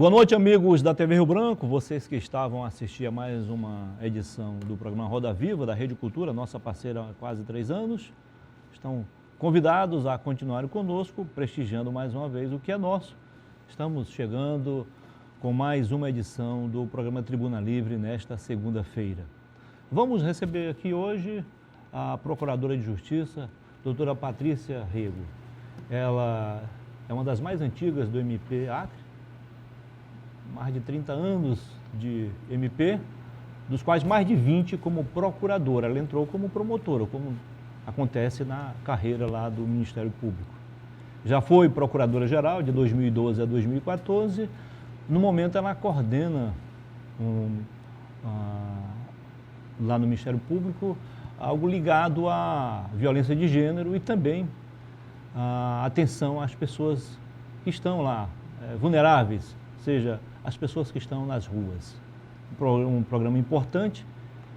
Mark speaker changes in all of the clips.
Speaker 1: Boa noite, amigos da TV Rio Branco, vocês que estavam a assistir a mais uma edição do programa Roda Viva da Rede Cultura, nossa parceira há quase 3 anos, estão convidados a continuarem conosco, prestigiando mais uma vez o que é nosso. Estamos chegando com mais uma edição do programa Tribuna Livre nesta segunda-feira. Vamos receber aqui hoje a Procuradora de Justiça, doutora Patrícia Rego. Ela é uma das mais antigas do MP Acre, mais de 30 anos de MP, dos quais mais de 20 como procuradora. Ela entrou como promotora, como acontece na carreira lá do Ministério Público. Já foi procuradora-geral de 2012 a 2014. No momento ela coordena lá no Ministério Público algo ligado à violência de gênero e também a atenção às pessoas que estão lá, vulneráveis, seja as pessoas que estão nas ruas. Um programa importante,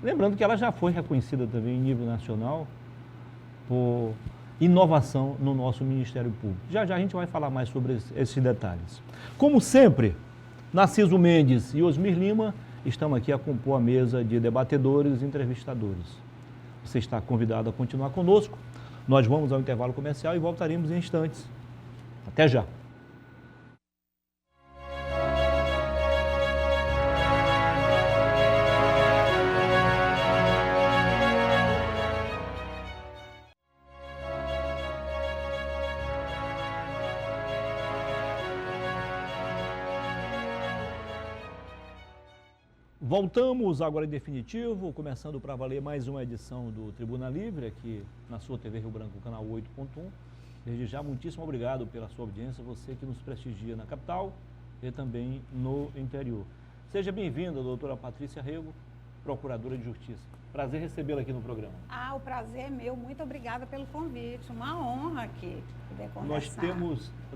Speaker 1: lembrando que ela já foi reconhecida também em nível nacional por inovação no nosso Ministério Público. Já já a gente vai falar mais sobre esses detalhes. Como sempre, Narciso Mendes e Osmir Lima estão aqui a compor a mesa de debatedores e entrevistadores. Você está convidado a continuar conosco. Nós vamos ao intervalo comercial e voltaremos em instantes. Até já! Voltamos agora em definitivo, começando para valer mais uma edição do Tribuna Livre, aqui na sua TV Rio Branco, canal 8.1. Desde já, muitíssimo obrigado pela sua audiência, você que nos prestigia na capital e também no interior. Seja bem-vinda, doutora Patrícia Rego, Procuradora de Justiça. Prazer recebê-la aqui no programa.
Speaker 2: O prazer é meu. Muito obrigada pelo convite. Uma honra aqui poder conversar.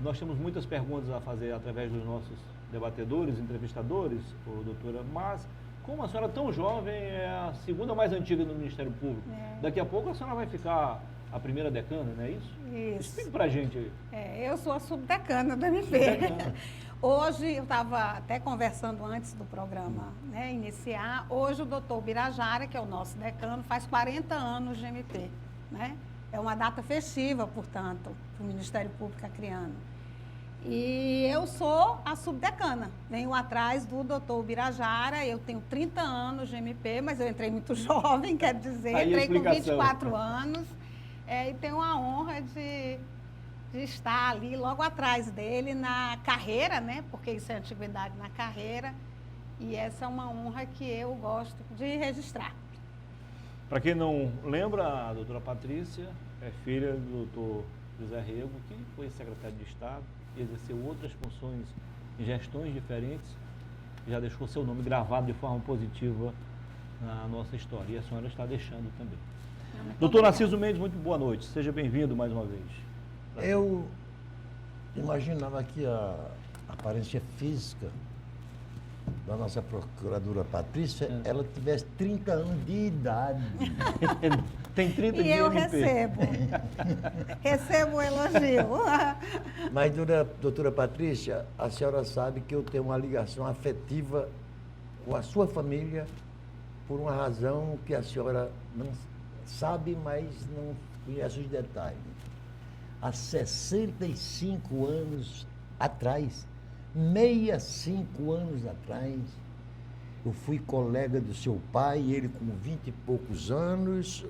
Speaker 1: Nós temos muitas perguntas a fazer através dos nossos debatedores, entrevistadores, doutora, mas como a senhora é tão jovem, é a segunda mais antiga do Ministério Público. Daqui a pouco a senhora vai ficar a primeira decana, não é isso?
Speaker 2: Isso.
Speaker 1: Explique pra gente aí.
Speaker 2: Eu sou a subdecana do MP. Hoje, eu estava até conversando antes do programa iniciar, hoje o doutor Birajara, que é o nosso decano, faz 40 anos de MP. É uma data festiva, portanto, para o Ministério Público acreano. E eu sou a subdecana, venho atrás do doutor Birajara, eu tenho 30 anos de MP, mas eu entrei muito jovem, quer dizer, entrei com 24 anos, e tenho a honra de estar ali logo atrás dele na carreira, porque isso é antiguidade na carreira, e essa é uma honra que eu gosto de registrar.
Speaker 1: Para quem não lembra, a doutora Patrícia é filha do doutor José Rego, que foi secretário de Estado, exerceu outras funções em gestões diferentes, já deixou seu nome gravado de forma positiva na nossa história, e a senhora está deixando também. Doutor Narciso Mendes, muito boa noite, seja bem-vindo mais uma vez.
Speaker 3: Eu imaginava que a aparência física da nossa procuradora Patrícia, ela tivesse 30 anos de idade.
Speaker 1: Tem 30
Speaker 2: e
Speaker 1: de
Speaker 2: eu
Speaker 1: MP.
Speaker 2: recebo o elogio.
Speaker 3: Mas, doutora Patrícia, a senhora sabe que eu tenho uma ligação afetiva com a sua família por uma razão que a senhora não sabe, mas não conhece os detalhes. Há 65 anos atrás, 65 anos atrás, eu fui colega do seu pai, ele com 20 e poucos anos,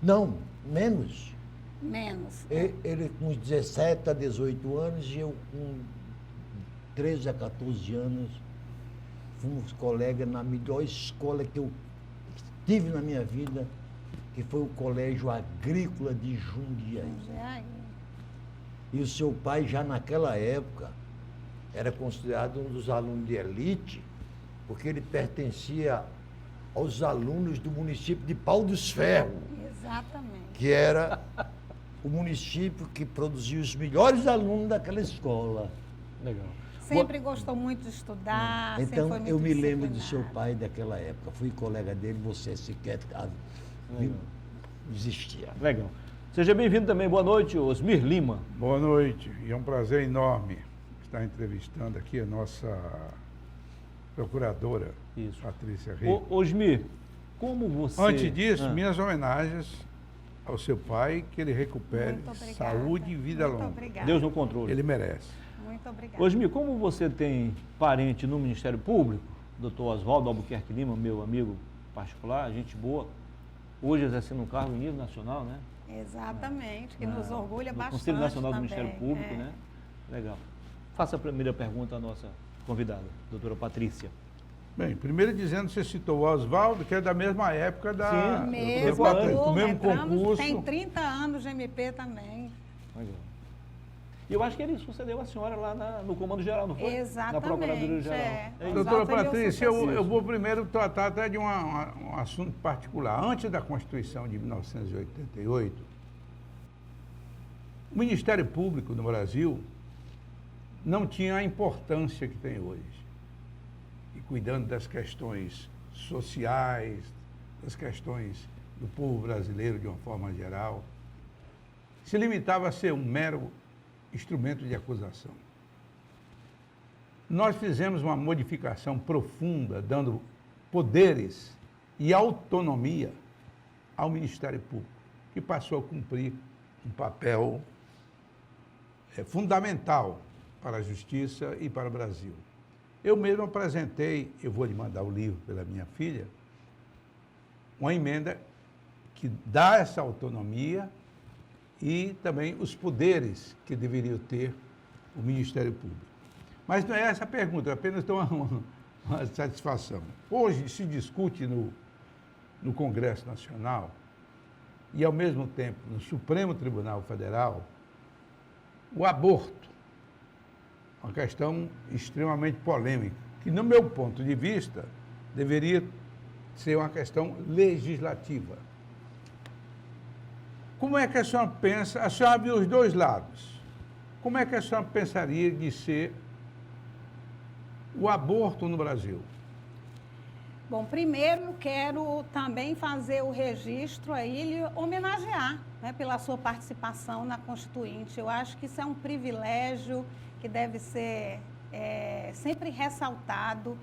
Speaker 3: não, menos.
Speaker 2: Menos.
Speaker 3: Ele com 17 a 18 anos e eu com 13 a 14 anos. Fomos colegas na melhor escola que eu tive na minha vida, que foi o Colégio Agrícola de Jundiaí. E o seu pai, já naquela época, era considerado um dos alunos de elite, porque ele pertencia aos alunos do município de Pau dos Ferros.
Speaker 2: Exatamente.
Speaker 3: Que era o município que produzia os melhores alunos daquela escola.
Speaker 1: Legal.
Speaker 2: Sempre gostou muito de estudar.
Speaker 3: Então,
Speaker 2: foi muito
Speaker 3: eu me lembro do seu
Speaker 2: disciplinado.
Speaker 3: pai daquela época. Fui colega dele, você sequer existia.
Speaker 1: Legal. Seja bem-vindo também. Boa noite, Osmir Lima.
Speaker 4: Boa noite. E é um prazer enorme está entrevistando aqui a nossa procuradora,
Speaker 1: Isso.
Speaker 4: Patrícia Rei.
Speaker 1: Osmir, como você...
Speaker 4: Antes disso, minhas homenagens ao seu pai, que ele recupere
Speaker 2: Muito obrigada.
Speaker 4: saúde e vida
Speaker 2: Muito
Speaker 4: longa.
Speaker 2: obrigada.
Speaker 1: Deus no controle.
Speaker 4: Ele merece.
Speaker 2: Muito obrigada.
Speaker 1: Osmir, como você tem parente no Ministério Público, doutor Oswaldo Albuquerque Lima, meu amigo particular, gente boa, hoje exercendo um cargo em nível nacional, né?
Speaker 2: Exatamente, que nos orgulha
Speaker 1: No
Speaker 2: bastante.
Speaker 1: Conselho Nacional do
Speaker 2: também.
Speaker 1: Ministério Público, né? Legal. Faça a primeira pergunta à nossa convidada, doutora Patrícia.
Speaker 4: Bem, primeiro dizendo, você citou o Oswaldo, que é da mesma época da...
Speaker 1: Sim,
Speaker 2: Mesmo,
Speaker 4: do mesmo
Speaker 2: entramos,
Speaker 4: concurso.
Speaker 2: tem 30 anos de MP também.
Speaker 1: Legal. E eu acho que ele sucedeu a senhora lá no Comando Geral, não foi?
Speaker 2: Exatamente,
Speaker 1: Na Procuradoria Geral.
Speaker 2: é.
Speaker 1: isso.
Speaker 4: Doutora
Speaker 2: Oswaldo seria o
Speaker 4: Patrícia, eu
Speaker 2: sucessor.
Speaker 4: vou primeiro tratar até de um assunto particular. Antes da Constituição de 1988, o Ministério Público no Brasil não tinha a importância que tem hoje. E cuidando das questões sociais, das questões do povo brasileiro de uma forma geral, se limitava a ser um mero instrumento de acusação. Nós fizemos uma modificação profunda, dando poderes e autonomia ao Ministério Público, que passou a cumprir um papel fundamental para a justiça e para o Brasil. Eu mesmo apresentei, eu vou lhe mandar o livro pela minha filha, uma emenda que dá essa autonomia e também os poderes que deveria ter o Ministério Público. Mas não é essa a pergunta, eu apenas dou uma satisfação. Hoje se discute no Congresso Nacional e, ao mesmo tempo, no Supremo Tribunal Federal, o aborto, uma questão extremamente polêmica, que, no meu ponto de vista, deveria ser uma questão legislativa. Como é que a senhora pensa? A senhora viu os dois lados. Como é que a senhora pensaria de ser o aborto no Brasil?
Speaker 2: Bom, primeiro quero também fazer o registro aí, lhe homenagear, né, pela sua participação na Constituinte. Eu acho que isso é um privilégio que deve ser sempre ressaltado.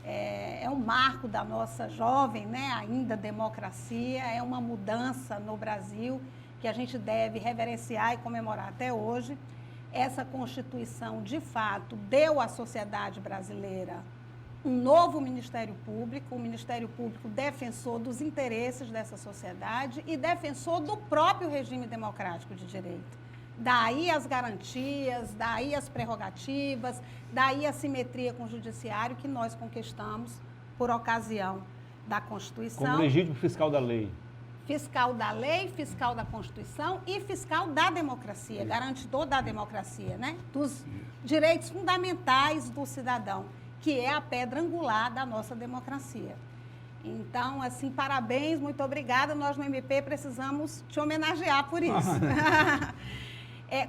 Speaker 2: É um marco da nossa jovem, né, ainda democracia, é uma mudança no Brasil que a gente deve reverenciar e comemorar até hoje. Essa Constituição, de fato, deu à sociedade brasileira um novo Ministério Público, um Ministério Público defensor dos interesses dessa sociedade e defensor do próprio regime democrático de direito. Daí as garantias, daí as prerrogativas, daí a simetria com o judiciário que nós conquistamos por ocasião da Constituição.
Speaker 1: Como legítimo fiscal da lei.
Speaker 2: Fiscal da lei, fiscal da Constituição e fiscal da democracia, garantidor da democracia, né? Dos direitos fundamentais do cidadão, que é a pedra angular da nossa democracia. Então, assim, parabéns, muito obrigada. Nós no MP precisamos te homenagear por isso.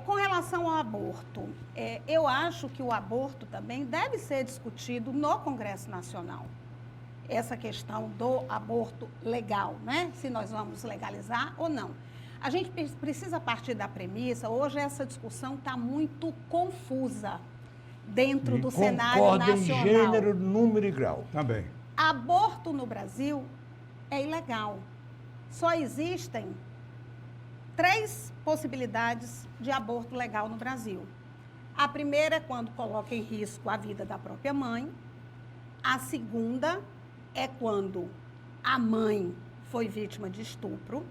Speaker 2: Com relação ao aborto, eu acho que o aborto também deve ser discutido no Congresso Nacional. Essa questão do aborto legal, né? Se nós vamos legalizar ou não. A gente precisa partir da premissa, hoje essa discussão está muito confusa dentro do cenário
Speaker 3: Concordo
Speaker 2: nacional.
Speaker 3: em gênero, número e grau.
Speaker 4: Também.
Speaker 2: Aborto no Brasil é ilegal. Só existem 3 possibilidades de aborto legal no Brasil. A primeira é quando coloca em risco a vida da própria mãe. A segunda é quando a mãe foi vítima de estupro.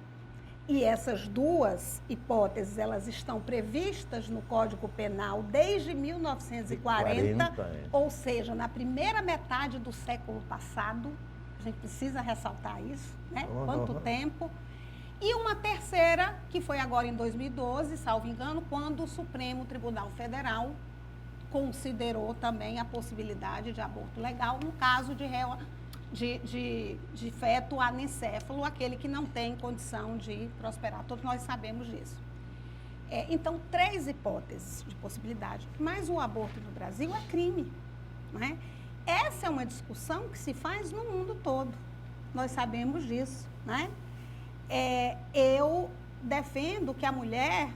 Speaker 2: E essas 2 hipóteses, elas estão previstas no Código Penal desde 1940, ou seja, na primeira metade do século passado. A gente precisa ressaltar isso, né? Quanto tempo. E uma terceira, que foi agora em 2012, salvo engano, quando o Supremo Tribunal Federal considerou também a possibilidade de aborto legal no caso de feto anencéfalo, aquele que não tem condição de prosperar. Todos nós sabemos disso. Então, 3 hipóteses de possibilidade. Mas o aborto no Brasil é crime, né? Essa é uma discussão que se faz no mundo todo. Nós sabemos disso, né? Eu defendo que a mulher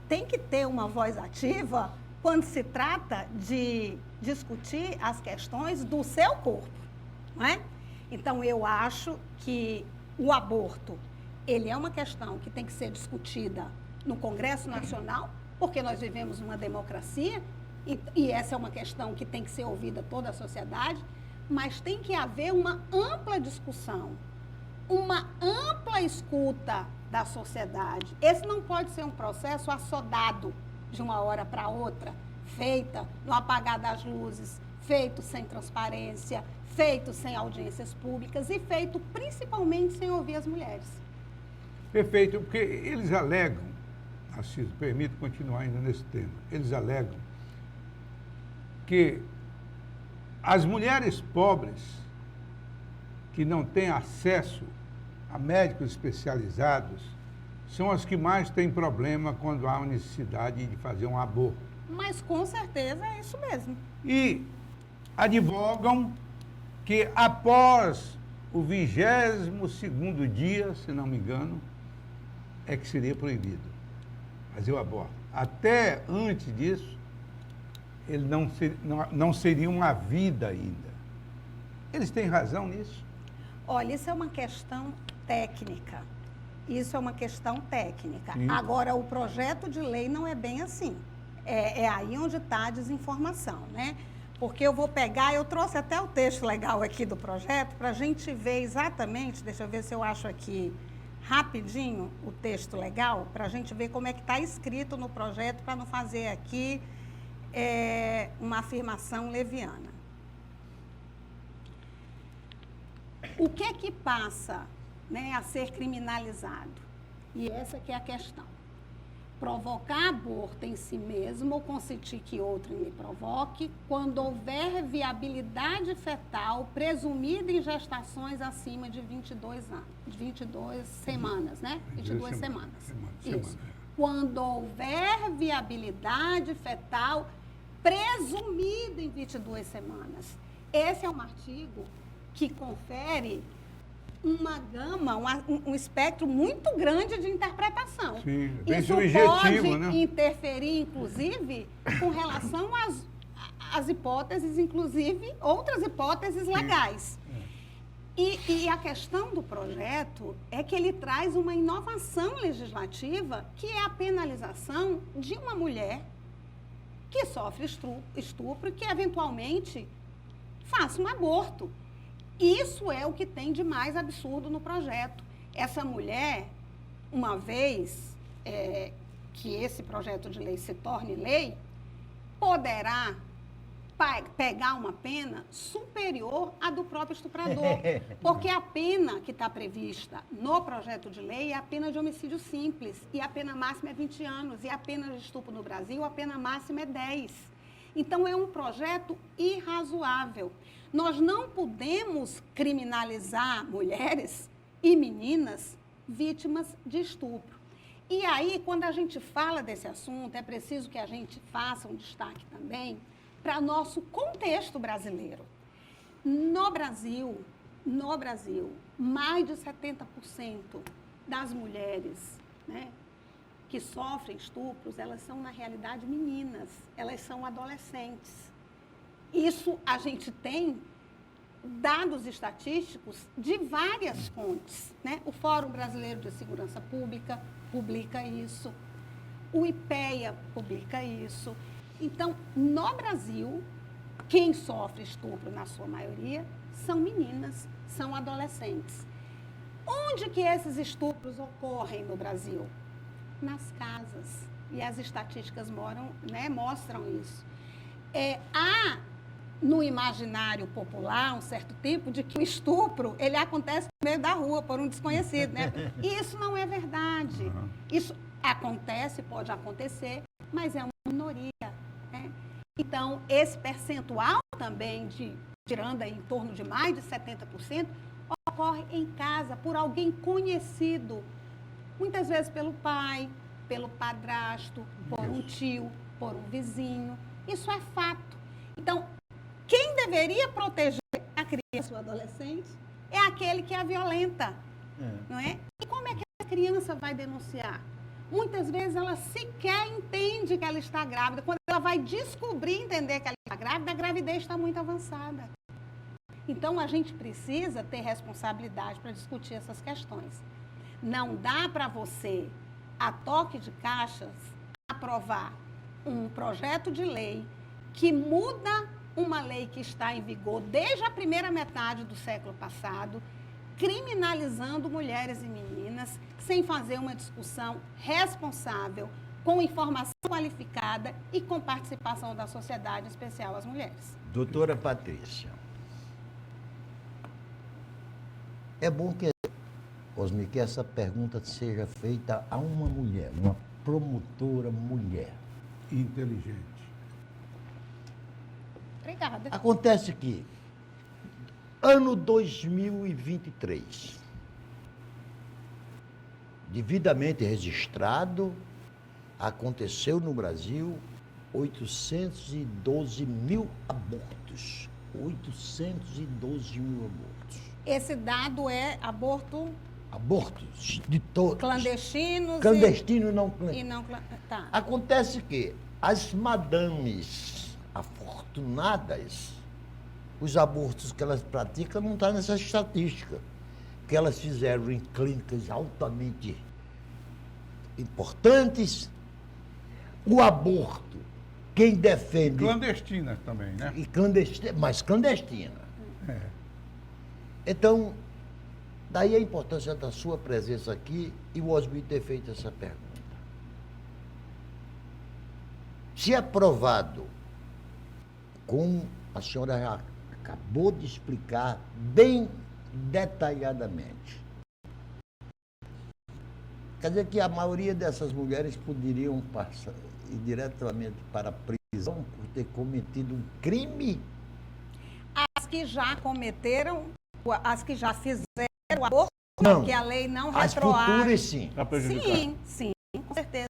Speaker 2: tem que ter uma voz ativa quando se trata de discutir as questões do seu corpo, não é? Então, eu acho que o aborto, ele é uma questão que tem que ser discutida no Congresso Nacional, porque nós vivemos numa democracia, e essa é uma questão que tem que ser ouvida toda a sociedade, mas tem que haver uma ampla discussão, uma ampla escuta da sociedade. Esse não pode ser um processo assodado de uma hora para outra, feita no apagar das luzes, feito sem transparência, feito sem audiências públicas e feito principalmente sem ouvir as mulheres.
Speaker 4: Perfeito, porque eles alegam, Assis, permite continuar ainda nesse tema, eles alegam que as mulheres pobres que não têm acesso a médicos especializados são as que mais têm problema quando há necessidade de fazer um aborto.
Speaker 2: Mas com certeza é isso mesmo.
Speaker 4: E advogam que após o 22º dia, se não me engano, é que seria proibido fazer o aborto. Até antes disso, ele não seria uma vida ainda. Eles têm razão nisso?
Speaker 2: Olha, isso é uma questão técnica. Isso é uma questão técnica.
Speaker 4: Sim.
Speaker 2: Agora, o projeto de lei não é bem assim. É aí onde está a desinformação, né? Porque eu vou pegar, eu trouxe até o texto legal aqui do projeto para a gente ver exatamente, deixa eu ver se eu acho aqui rapidinho o texto legal, para a gente ver como é que está escrito no projeto, para não fazer aqui uma afirmação leviana. O que é que passa, né, a ser criminalizado? E essa que é a questão. Provocar aborto em si mesmo ou consentir que outro lhe provoque quando houver viabilidade fetal presumida em gestações acima de 22 semanas, né? 22 semanas. Isso. Quando houver viabilidade fetal presumida em 22 semanas. Esse é um artigo que confere uma gama, um espectro muito grande de interpretação.
Speaker 4: Sim, bem
Speaker 2: isso
Speaker 4: subjetivo,
Speaker 2: pode
Speaker 4: né?
Speaker 2: interferir, inclusive, com relação às hipóteses, inclusive, outras hipóteses legais. E a questão do projeto é que ele traz uma inovação legislativa, que é a penalização de uma mulher que sofre estupro e que, eventualmente, faça um aborto. Isso é o que tem de mais absurdo no projeto. Essa mulher, uma vez que esse projeto de lei se torne lei, poderá pegar uma pena superior à do próprio estuprador. Porque a pena que está prevista no projeto de lei é a pena de homicídio simples. E a pena máxima é 20 anos. E a pena de estupro no Brasil, a pena máxima é 10. Então, é um projeto irrazoável. Nós não podemos criminalizar mulheres e meninas vítimas de estupro. E aí, quando a gente fala desse assunto, é preciso que a gente faça um destaque também para nosso contexto brasileiro. No Brasil, mais de 70% das mulheres, né, que sofrem estupros, elas são, na realidade, meninas, elas são adolescentes. Isso a gente tem dados estatísticos de várias fontes, né? O Fórum Brasileiro de Segurança Pública publica isso, o IPEA publica isso. Então, no Brasil, quem sofre estupro, na sua maioria, são meninas, são adolescentes. Onde que esses estupros ocorrem no Brasil? Nas casas. E as estatísticas mostram isso. Há no imaginário popular um certo tipo de que o estupro ele acontece no meio da rua por um desconhecido, né? E isso não é verdade.
Speaker 4: Uhum.
Speaker 2: Isso acontece, pode acontecer, mas é uma minoria, né? Então, esse percentual também, tirando aí em torno de mais de 70%, ocorre em casa por alguém conhecido, muitas vezes pelo pai, pelo padrasto, por um tio, por um vizinho. Isso é fato. Então, quem deveria proteger a criança ou adolescente é aquele que a violenta, não é? E como é que a criança vai denunciar? muitas vezes ela sequer entende que ela está grávida. Quando ela vai descobrir, entender que ela está grávida, a gravidez está muito avançada. Então, a gente precisa ter responsabilidade para discutir essas questões. Não dá para você, a toque de caixas, aprovar um projeto de lei que muda uma lei que está em vigor desde a primeira metade do século passado, criminalizando mulheres e meninas, sem fazer uma discussão responsável, com informação qualificada e com participação da sociedade, em especial as mulheres.
Speaker 3: Doutora Patrícia, é bom que, Osmi, que essa pergunta seja feita a uma mulher, uma promotora mulher.
Speaker 4: Inteligente.
Speaker 2: Obrigada.
Speaker 3: Acontece que, ano 2023, devidamente registrado, aconteceu no Brasil 812 mil abortos. 812 mil abortos.
Speaker 2: Esse dado é aborto
Speaker 3: Abortos de todos.
Speaker 2: clandestinos
Speaker 3: Clandestino e não
Speaker 2: e
Speaker 3: clandestino.
Speaker 2: não... Tá.
Speaker 3: Acontece que as madames afortunadas, os abortos que elas praticam não estão nessa estatística, que elas fizeram em clínicas altamente importantes. O aborto, quem defende...
Speaker 4: Clandestina também, né?
Speaker 3: E clandestina, mas clandestina.
Speaker 4: É.
Speaker 3: Então, daí a importância da sua presença aqui e o Osmi ter feito essa pergunta. Se aprovado, como a senhora já acabou de explicar bem detalhadamente, quer dizer que a maioria dessas mulheres poderiam passar ir diretamente para a prisão por ter cometido um crime?
Speaker 2: As que já cometeram, as que já fizeram o aborto,
Speaker 3: Não.
Speaker 2: porque a lei não
Speaker 3: As
Speaker 2: retroage.
Speaker 3: futuras, sim.
Speaker 1: Para prejudicar.
Speaker 2: Sim, com certeza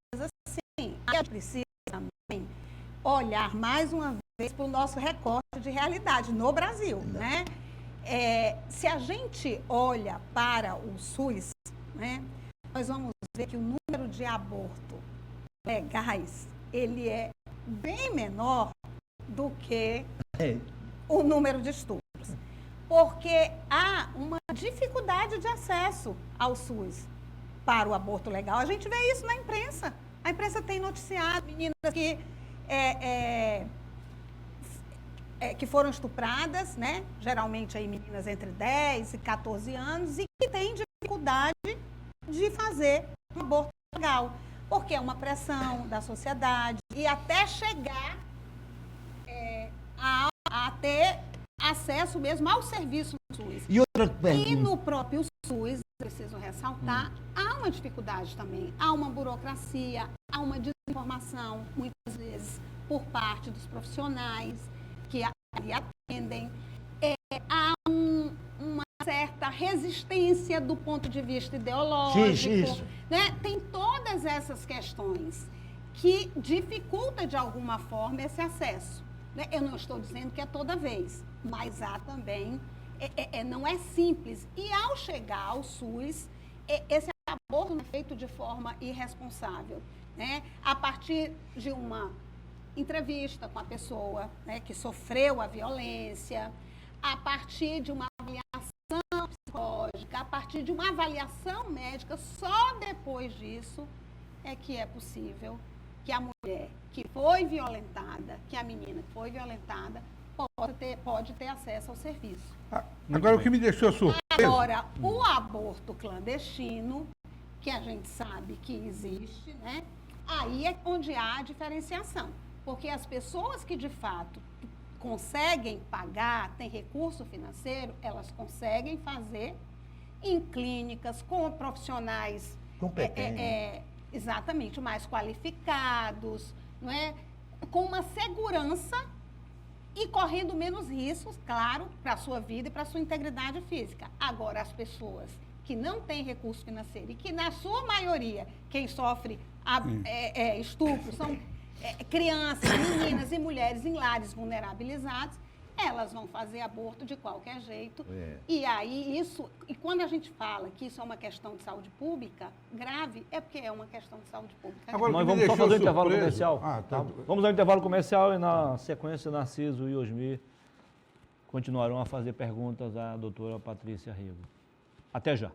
Speaker 2: sim. A gente precisa também olhar mais uma vez para o nosso recorte de realidade no Brasil, né? Se a gente olha para o SUS, né, nós vamos ver que o número de abortos legais, ele é bem menor do que o número de estupros. Porque há uma dificuldade de acesso ao SUS para o aborto legal. A gente vê isso na imprensa. A imprensa tem noticiado meninas que foram estupradas, né? Geralmente aí meninas entre 10 e 14 anos, e que têm dificuldade de fazer um aborto legal, porque é uma pressão da sociedade, e até chegar a ter acesso mesmo ao serviço do SUS.
Speaker 3: E outra
Speaker 2: E
Speaker 3: pergunta.
Speaker 2: no próprio SUS, preciso ressaltar, há uma dificuldade também, há uma burocracia, há uma desinformação, muitas vezes, por parte dos profissionais que ali atendem. Há uma certa resistência do ponto de vista ideológico.
Speaker 3: Isso.
Speaker 2: Né? Tem todas essas questões que dificultam, de alguma forma, esse acesso. Né? Eu não estou dizendo que é toda vez, mas há também, não é simples. E ao chegar ao SUS, esse aborto é feito de forma irresponsável, né? A partir de uma entrevista com a pessoa, né, que sofreu a violência, a partir de uma avaliação psicológica, a partir de uma avaliação médica, só depois disso é que é possível que a mulher que foi violentada, que a menina que foi violentada, pode ter acesso ao serviço.
Speaker 4: Agora, o que me deixou surpreso...
Speaker 2: Agora, o aborto clandestino, que a gente sabe que existe, né? Aí é onde há a diferenciação. Porque as pessoas que, de fato, conseguem pagar, têm recurso financeiro, elas conseguem fazer em clínicas com profissionais
Speaker 3: Competentes.
Speaker 2: Exatamente, mais qualificados, não é? Com uma segurança e correndo menos riscos, claro, para a sua vida e para a sua integridade física. Agora, as pessoas que não têm recurso financeiro e que, na sua maioria, quem sofre estupro são crianças, meninas e mulheres em lares vulnerabilizados, elas vão fazer aborto de qualquer jeito. E aí e quando a gente fala que isso é uma questão de saúde pública grave, é porque é uma questão de saúde pública.
Speaker 4: Agora,
Speaker 1: Nós
Speaker 4: o que me
Speaker 1: vamos só
Speaker 4: deixou
Speaker 1: fazer um intervalo
Speaker 4: surpreso-
Speaker 1: comercial.
Speaker 4: Ah, tá.
Speaker 1: Vamos ao intervalo comercial e na sequência Narciso e Osmir continuarão a fazer perguntas à doutora Patrícia Rego. Até já.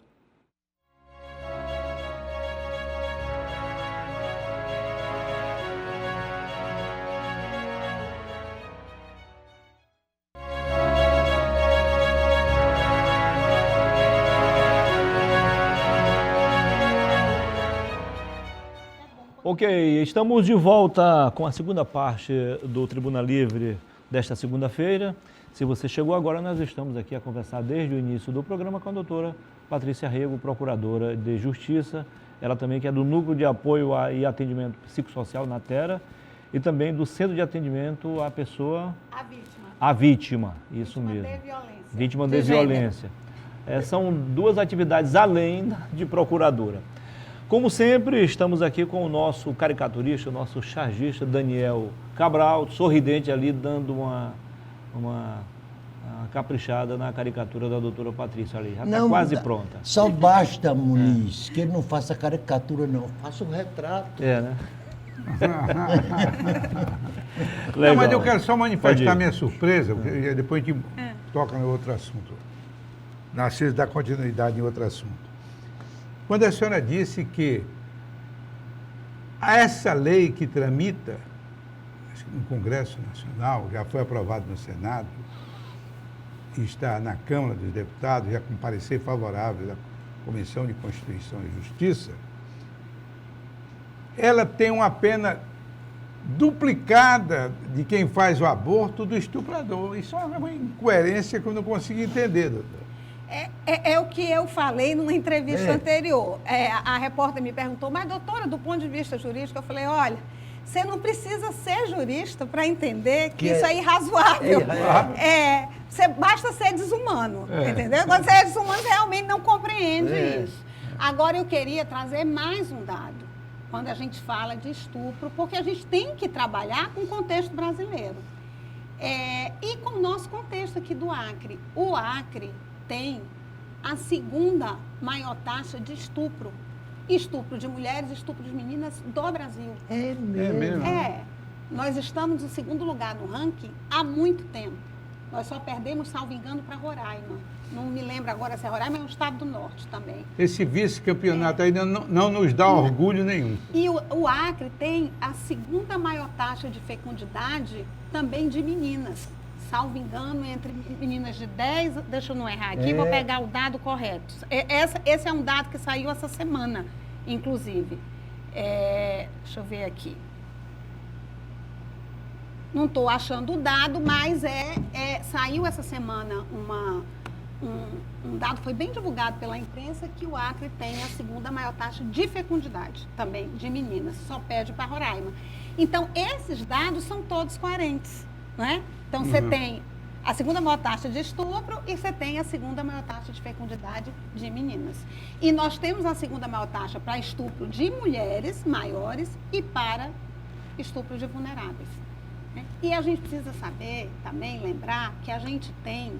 Speaker 1: Ok, estamos de volta com a segunda parte do Tribuna Livre desta segunda-feira. Se você chegou agora, nós estamos aqui a conversar desde o início do programa com a doutora Patrícia Rego, procuradora de Justiça. Ela também que é do Núcleo de Apoio e Atendimento Psicossocial na Terra e também do Centro de Atendimento à Pessoa...
Speaker 2: A vítima.
Speaker 1: A vítima, isso
Speaker 2: Vítima
Speaker 1: mesmo.
Speaker 2: de violência.
Speaker 1: Vítima de
Speaker 2: De gênero.
Speaker 1: violência. São duas atividades além de procuradora. Como sempre, estamos aqui com o nosso caricaturista, o nosso chargista Daniel Cabral, sorridente ali, dando uma caprichada na caricatura da doutora Patrícia ali. Já está quase pronta.
Speaker 3: Só basta, Muniz, que ele não faça caricatura, não. Faça um retrato.
Speaker 1: É, né?
Speaker 4: Não, mas eu quero só
Speaker 1: Pode
Speaker 4: manifestar
Speaker 1: ir.
Speaker 4: minha surpresa, porque depois a gente toca no outro assunto. Narciso dá continuidade em outro assunto. Quando a senhora disse que essa lei que tramita no Congresso Nacional, já foi aprovado no Senado, e está na Câmara dos Deputados, já com parecer favorável da Comissão de Constituição e Justiça, ela tem uma pena duplicada de quem faz o aborto do estuprador. Isso é uma incoerência que eu não consigo entender, doutor.
Speaker 2: É o que eu falei numa entrevista anterior. A repórter me perguntou, mas doutora, do ponto de vista jurídico, eu falei, olha, você não precisa ser jurista para entender que isso é irrazoável. Basta ser desumano, entendeu? Quando você é desumano, você realmente não compreende isso. Agora, eu queria trazer mais um dado, quando a gente fala de estupro, porque a gente tem que trabalhar com o contexto brasileiro. E com o nosso contexto aqui do Acre. O Acre tem a segunda maior taxa de estupro de mulheres, estupro de meninas do Brasil.
Speaker 3: É mesmo.
Speaker 2: Nós estamos no segundo lugar no ranking há muito tempo. Nós só perdemos, salvo engano, para Roraima. Não me lembro agora se é Roraima, é um estado do norte também.
Speaker 4: Esse vice-campeonato ainda não nos dá orgulho nenhum.
Speaker 2: E o Acre tem a segunda maior taxa de fecundidade também de meninas. Salvo engano, entre meninas de 10, deixa eu não errar aqui, vou pegar o dado correto. Esse é um dado que saiu essa semana, inclusive. Deixa eu ver aqui. Não estou achando o dado, mas saiu essa semana um dado, foi bem divulgado pela imprensa, que o Acre tem a segunda maior taxa de fecundidade também de meninas, só perde para Roraima. Então, esses dados são todos coerentes, não é? Então, você tem a segunda maior taxa de estupro e você tem a segunda maior taxa de fecundidade de meninas. E nós temos a segunda maior taxa para estupro de mulheres maiores e para estupro de vulneráveis. Né? E a gente precisa saber, também lembrar, que a gente tem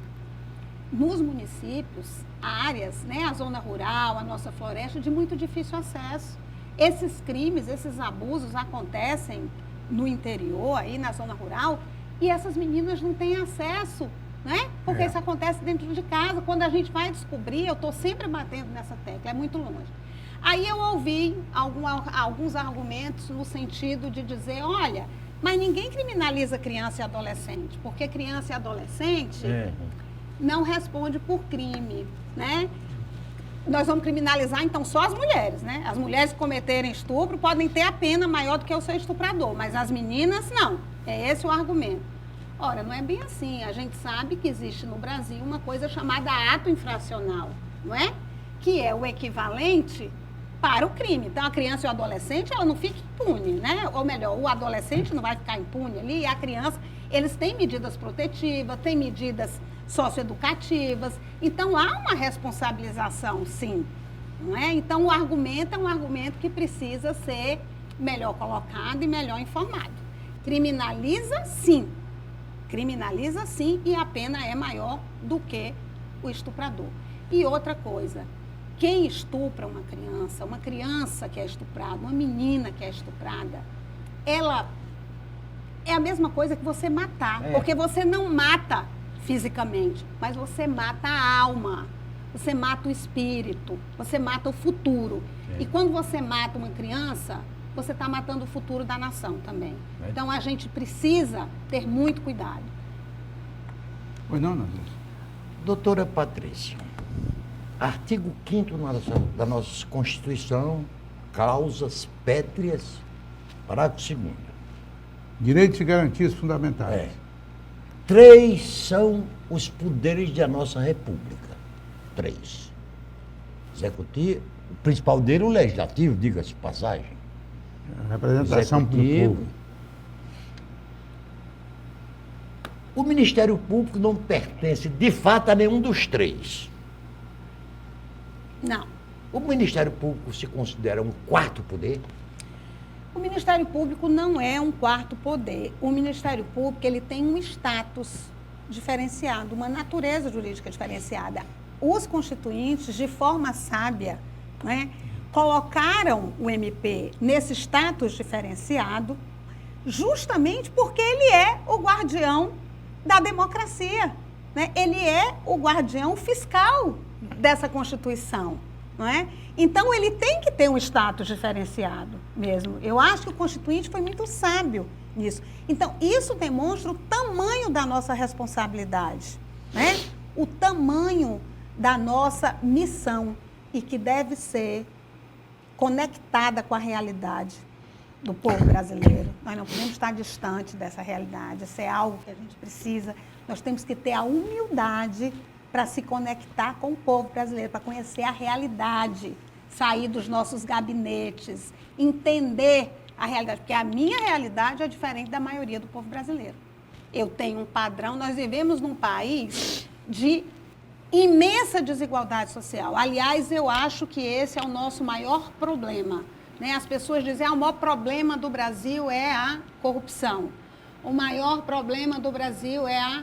Speaker 2: nos municípios áreas, né, a zona rural, a nossa floresta, de muito difícil acesso. Esses crimes, esses abusos acontecem no interior, aí na zona rural, e essas meninas não têm acesso, né? Porque isso acontece dentro de casa. Quando a gente vai descobrir, eu estou sempre batendo nessa tecla, é muito longe. Aí eu ouvi alguns argumentos no sentido de dizer, olha, mas ninguém criminaliza criança e adolescente, porque criança e adolescente não responde por crime, né? Nós vamos criminalizar, então, só as mulheres, né? As mulheres que cometerem estupro podem ter a pena maior do que o seu estuprador, mas as meninas, não. É esse o argumento. Ora, não é bem assim. A gente sabe que existe no Brasil uma coisa chamada ato infracional, não é? Que é o equivalente para o crime. Então, a criança e o adolescente, ela não fica impune, né? Ou melhor, o adolescente não vai ficar impune ali, e a criança, eles têm medidas protetivas, têm medidas socioeducativas. Então, há uma responsabilização, sim, não é? Então, o argumento é um argumento que precisa ser melhor colocado e melhor informado. Criminaliza, sim, Criminaliza sim e a pena é maior do que o estuprador. E outra coisa, quem estupra uma criança que é estuprada, uma menina que é estuprada, ela é a mesma coisa que você matar, porque você não mata fisicamente, mas você mata a alma, você mata o espírito, você mata o futuro. E quando você mata uma criança, você está matando o futuro da nação também. Então, a gente precisa ter muito cuidado.
Speaker 4: Pois não, Nazaré?
Speaker 3: Doutora Patrícia, artigo 5º da nossa Constituição, cláusulas pétreas, parágrafo 2º.
Speaker 4: Direitos e garantias fundamentais.
Speaker 3: 3 são os poderes da nossa República. 3. Executivo, o principal dele é o legislativo, diga-se de passagem.
Speaker 4: A representação do
Speaker 3: Executivo.
Speaker 4: povo.
Speaker 3: O Ministério Público não pertence, de fato, a nenhum dos 3.
Speaker 2: Não.
Speaker 3: O Ministério Público se considera um 4º poder?
Speaker 2: O Ministério Público não é um 4º poder. O Ministério Público ele tem um status diferenciado, uma natureza jurídica diferenciada. Os constituintes, de forma sábia, né, colocaram o MP nesse status diferenciado justamente porque ele é o guardião da democracia, né? Ele é o guardião fiscal dessa Constituição, não é? Então, ele tem que ter um status diferenciado mesmo. Eu acho que o Constituinte foi muito sábio nisso. Então, isso demonstra o tamanho da nossa responsabilidade, né? O tamanho da nossa missão e que deve ser conectada com a realidade do povo brasileiro. Nós não podemos estar distante dessa realidade. Isso é algo que a gente precisa. Nós temos que ter a humildade para se conectar com o povo brasileiro, para conhecer a realidade, sair dos nossos gabinetes, entender a realidade, porque a minha realidade é diferente da maioria do povo brasileiro. Eu tenho um padrão, nós vivemos num país de imensa desigualdade social. Aliás, eu acho que esse é o nosso maior problema, né? As pessoas dizem que o maior problema do Brasil é a corrupção. O maior problema do Brasil é a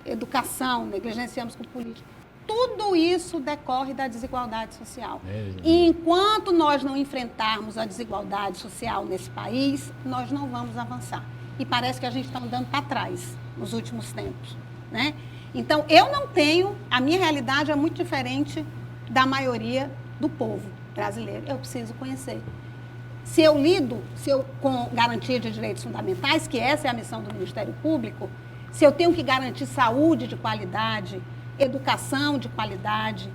Speaker 2: educação, negligenciamos com política. Tudo isso decorre da desigualdade social. E enquanto nós não enfrentarmos a desigualdade social nesse país, nós não vamos avançar. E parece que a gente está andando para trás nos últimos tempos, né? Então, eu não tenho, a minha realidade é muito diferente da maioria do povo brasileiro. Eu preciso conhecer. Se eu lido com garantia de direitos fundamentais, que essa é a missão do Ministério Público, se eu tenho que garantir saúde de qualidade, educação de qualidade,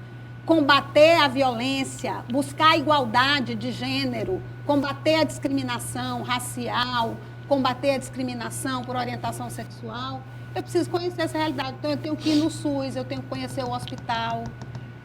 Speaker 2: combater a violência, buscar a igualdade de gênero, combater a discriminação racial, combater a discriminação por orientação sexual, eu preciso conhecer essa realidade. Então, eu tenho que ir no SUS, eu tenho que conhecer o hospital,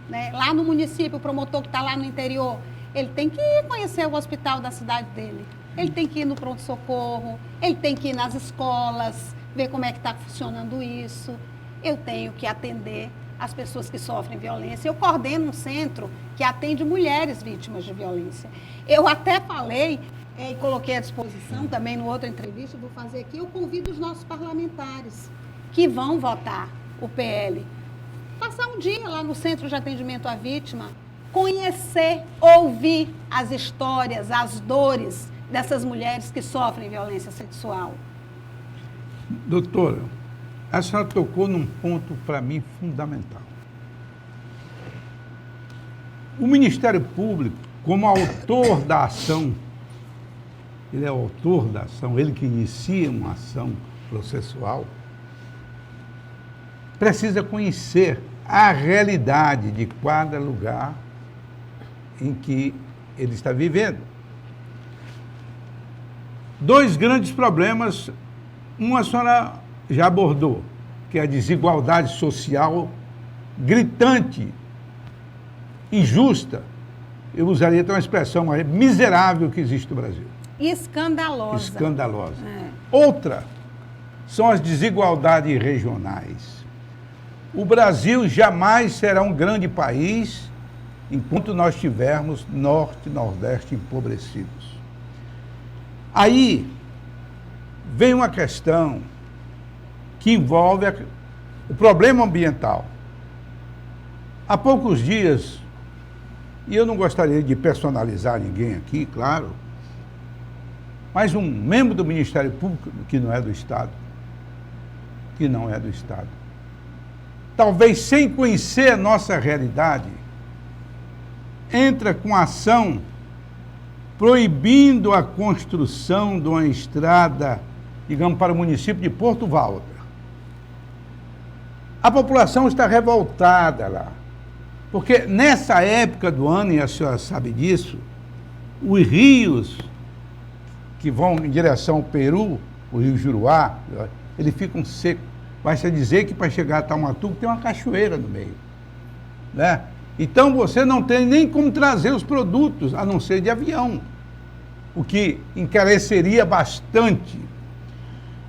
Speaker 2: né? Lá no município, o promotor que está lá no interior, ele tem que ir conhecer o hospital da cidade dele. Ele tem que ir no pronto-socorro, ele tem que ir nas escolas, ver como é que está funcionando isso. Eu tenho que atender as pessoas que sofrem violência. Eu coordeno um centro que atende mulheres vítimas de violência. Eu até falei e coloquei à disposição também no outra entrevista, vou fazer aqui, eu convido os nossos parlamentares que vão votar o PL, passar um dia lá no Centro de Atendimento à Vítima, conhecer, ouvir as histórias, as dores dessas mulheres que sofrem violência sexual.
Speaker 4: Doutora, a senhora tocou num ponto, para mim, fundamental. O Ministério Público, como autor da ação, ele é o autor da ação, ele que inicia uma ação processual, precisa conhecer a realidade de cada lugar em que ele está vivendo. 2 grandes problemas, uma a senhora já abordou, que é a desigualdade social gritante, injusta, eu usaria até uma expressão mais miserável que existe no Brasil.
Speaker 2: Escandalosa.
Speaker 4: Escandalosa. Outra são as desigualdades regionais. O Brasil jamais será um grande país enquanto nós tivermos Norte e Nordeste empobrecidos. Aí vem uma questão que envolve o problema ambiental. Há poucos dias, e eu não gostaria de personalizar ninguém aqui, claro, mas um membro do Ministério Público, que não é do Estado, talvez sem conhecer a nossa realidade, entra com ação proibindo a construção de uma estrada, digamos, para o município de Porto Walter. A população está revoltada lá, porque nessa época do ano, e a senhora sabe disso, os rios que vão em direção ao Peru, o rio Juruá, eles ficam secos. Vai-se dizer que para chegar a Taumatuba tem uma cachoeira no meio, né? Então você não tem nem como trazer os produtos, a não ser de avião, o que encareceria bastante.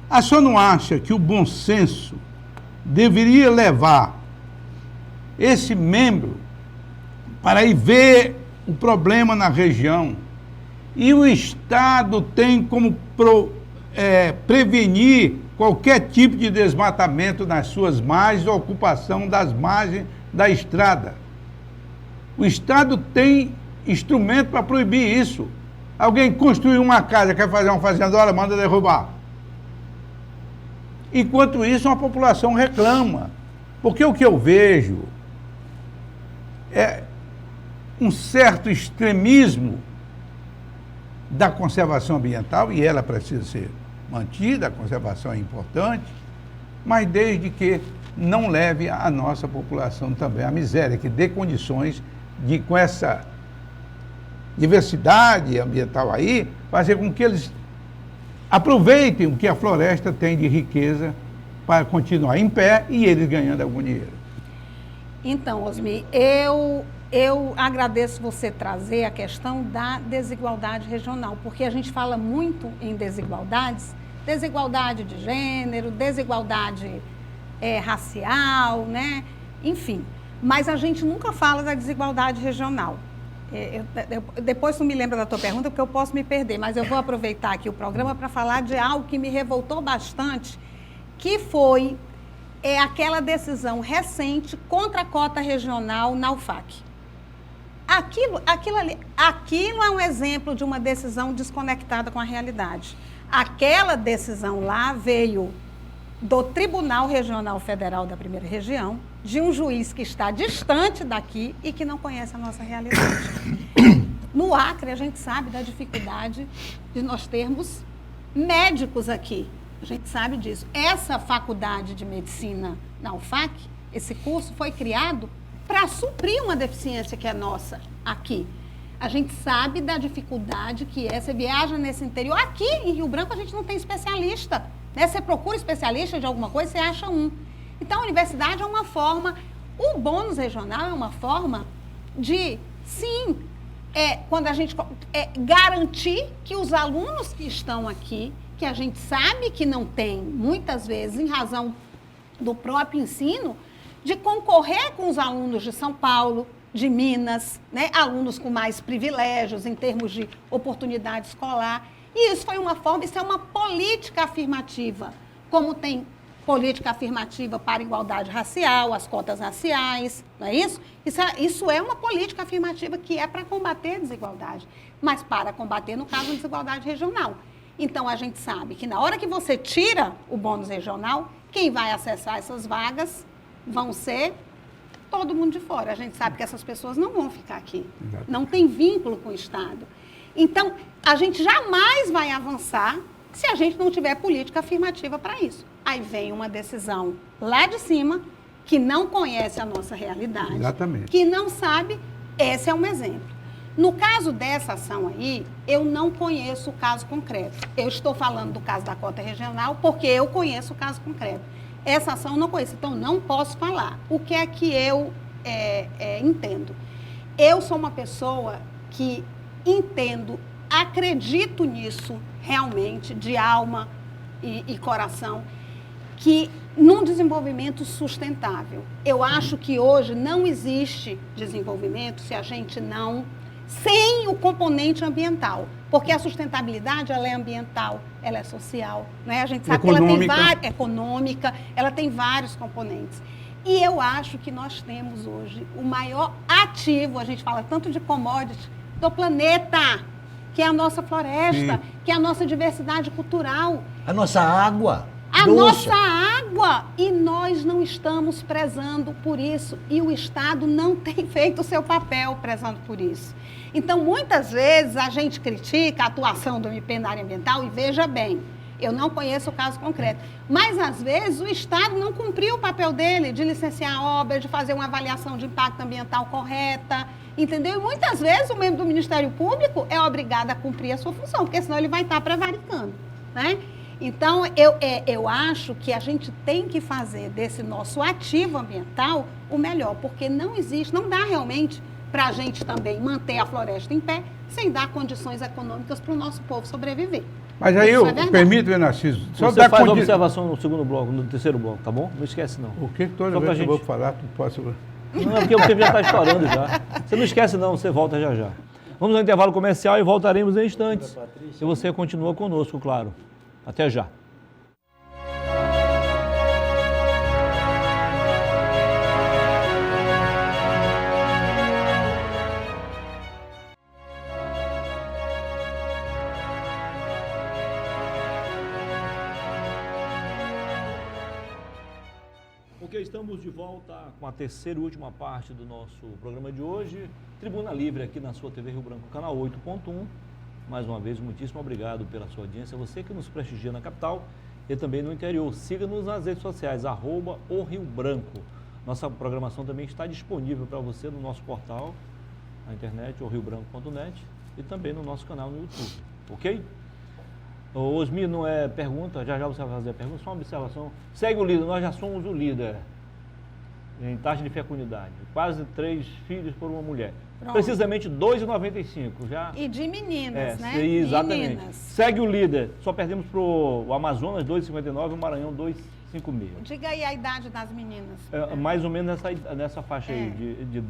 Speaker 4: A senhora não acha que o bom senso deveria levar esse membro para ir ver o problema na região? E o Estado tem como prevenir qualquer tipo de desmatamento nas suas margens, ou ocupação das margens da estrada. O Estado tem instrumento para proibir isso. Alguém construiu uma casa, quer fazer uma fazenda, manda derrubar. Enquanto isso, a população reclama. Porque o que eu vejo é um certo extremismo da conservação ambiental, e ela precisa ser mantida, a conservação é importante, mas desde que não leve a nossa população também à miséria, que dê condições de, com essa diversidade ambiental aí, fazer com que eles aproveitem o que a floresta tem de riqueza para continuar em pé e eles ganhando algum dinheiro. Então,
Speaker 2: Osmi, eu agradeço você trazer a questão da desigualdade regional, porque a gente fala muito em desigualdades, desigualdade de gênero, desigualdade racial, né? Enfim, mas a gente nunca fala da desigualdade regional. Depois tu me lembra da tua pergunta, porque eu posso me perder, mas eu vou aproveitar aqui o programa para falar de algo que me revoltou bastante, que foi aquela decisão recente contra a cota regional na UFAC. Aquilo é um exemplo de uma decisão desconectada com a realidade. Aquela decisão lá veio do Tribunal Regional Federal da Primeira Região, de um juiz que está distante daqui e que não conhece a nossa realidade. No Acre, a gente sabe da dificuldade de nós termos médicos aqui. A gente sabe disso. Essa faculdade de medicina na UFAC, esse curso foi criado para suprir uma deficiência que é nossa aqui. A gente sabe da dificuldade que é. Você viaja nesse interior. Aqui, em Rio Branco, a gente não tem especialista, né? Você procura especialista de alguma coisa, você acha um. Então, a universidade é uma forma, o bônus regional é uma forma de, sim, quando a gente garantir que os alunos que estão aqui, que a gente sabe que não tem, muitas vezes, em razão do próprio ensino, de concorrer com os alunos de São Paulo, de Minas, né? Alunos com mais privilégios em termos de oportunidade escolar. E isso foi uma forma, isso é uma política afirmativa, como tem política afirmativa para a igualdade racial, as cotas raciais, não é isso? Isso é uma política afirmativa que é para combater a desigualdade, mas para combater, no caso, a desigualdade regional. Então, a gente sabe que na hora que você tira o bônus regional, quem vai acessar essas vagas vão ser todo mundo de fora. A gente sabe que essas pessoas não vão ficar aqui, não tem vínculo com o Estado. Então, a gente jamais vai avançar se a gente não tiver política afirmativa para isso. Aí vem uma decisão lá de cima, que não conhece a nossa realidade,
Speaker 4: exatamente,
Speaker 2: que não sabe, esse é um exemplo. No caso dessa ação aí, eu não conheço o caso concreto. Eu estou falando do caso da cota regional porque eu conheço o caso concreto. Essa ação eu não conheço, então não posso falar. O que é que eu entendo? Eu sou uma pessoa que entendo, acredito nisso realmente, de alma e coração, que num desenvolvimento sustentável. Eu acho que hoje não existe desenvolvimento se a gente não sem o componente ambiental. Porque a sustentabilidade, ela é ambiental, ela é social, né? A gente sabe
Speaker 4: Econômica.
Speaker 2: que ela tem econômica, ela tem vários componentes. E eu acho que nós temos hoje o maior ativo, a gente fala tanto de commodity, do planeta, que é a nossa floresta, que é a nossa diversidade cultural.
Speaker 3: A nossa água.
Speaker 2: A
Speaker 3: doce.
Speaker 2: nossa água, e nós não estamos prezando por isso, e o Estado não tem feito o seu papel prezando por isso. Então, muitas vezes, a gente critica a atuação do MP na área ambiental, e veja bem, eu não conheço o caso concreto, mas, às vezes, o Estado não cumpriu o papel dele de licenciar a obra, de fazer uma avaliação de impacto ambiental correta, entendeu? E, muitas vezes, o membro do Ministério Público é obrigado a cumprir a sua função, porque senão ele vai estar prevaricando, né? Então, eu acho que a gente tem que fazer desse nosso ativo ambiental o melhor, porque não existe, não dá realmente para a gente também manter a floresta em pé sem dar condições econômicas para o nosso povo sobreviver.
Speaker 4: Mas aí,
Speaker 2: Isso é verdade.
Speaker 4: permite, Narciso, só
Speaker 1: Você
Speaker 4: dar
Speaker 1: faz a observação no segundo bloco, no terceiro bloco, tá bom? Não esquece, não.
Speaker 4: O que toda
Speaker 1: Só pra
Speaker 4: vez que eu vou
Speaker 1: gente-
Speaker 4: falar, tu possa...
Speaker 1: Não, é porque o tempo já está estourando já. Você não esquece, não, você volta já já. Vamos ao intervalo comercial e voltaremos em instantes. E você continua conosco, claro. Até já. Ok, estamos de volta com a terceira e última parte do nosso programa de hoje. Tribuna Livre aqui na sua TV Rio Branco, canal 8.1. Mais uma vez, muitíssimo obrigado pela sua audiência. Você que nos prestigia na capital e também no interior. Siga-nos nas redes sociais, @o Rio Branco. Nossa programação também está disponível para você no nosso portal, na internet, oriobranco.net, e também no nosso canal no YouTube, ok? Ô, Osmir, não é pergunta, já você vai fazer a pergunta, só uma observação. Segue o líder, nós já somos o líder em taxa de fecundidade. Quase 3 filhos por uma mulher.
Speaker 2: Pronto.
Speaker 1: Precisamente 2,95. Já.
Speaker 2: E de meninas, né?
Speaker 1: Exatamente.
Speaker 2: Meninas.
Speaker 1: Segue o líder. Só perdemos para o Amazonas, 2,59, e o Maranhão, 2,56.
Speaker 2: Diga aí a idade das meninas.
Speaker 1: É, mais ou menos nessa faixa aí,
Speaker 2: É.
Speaker 1: de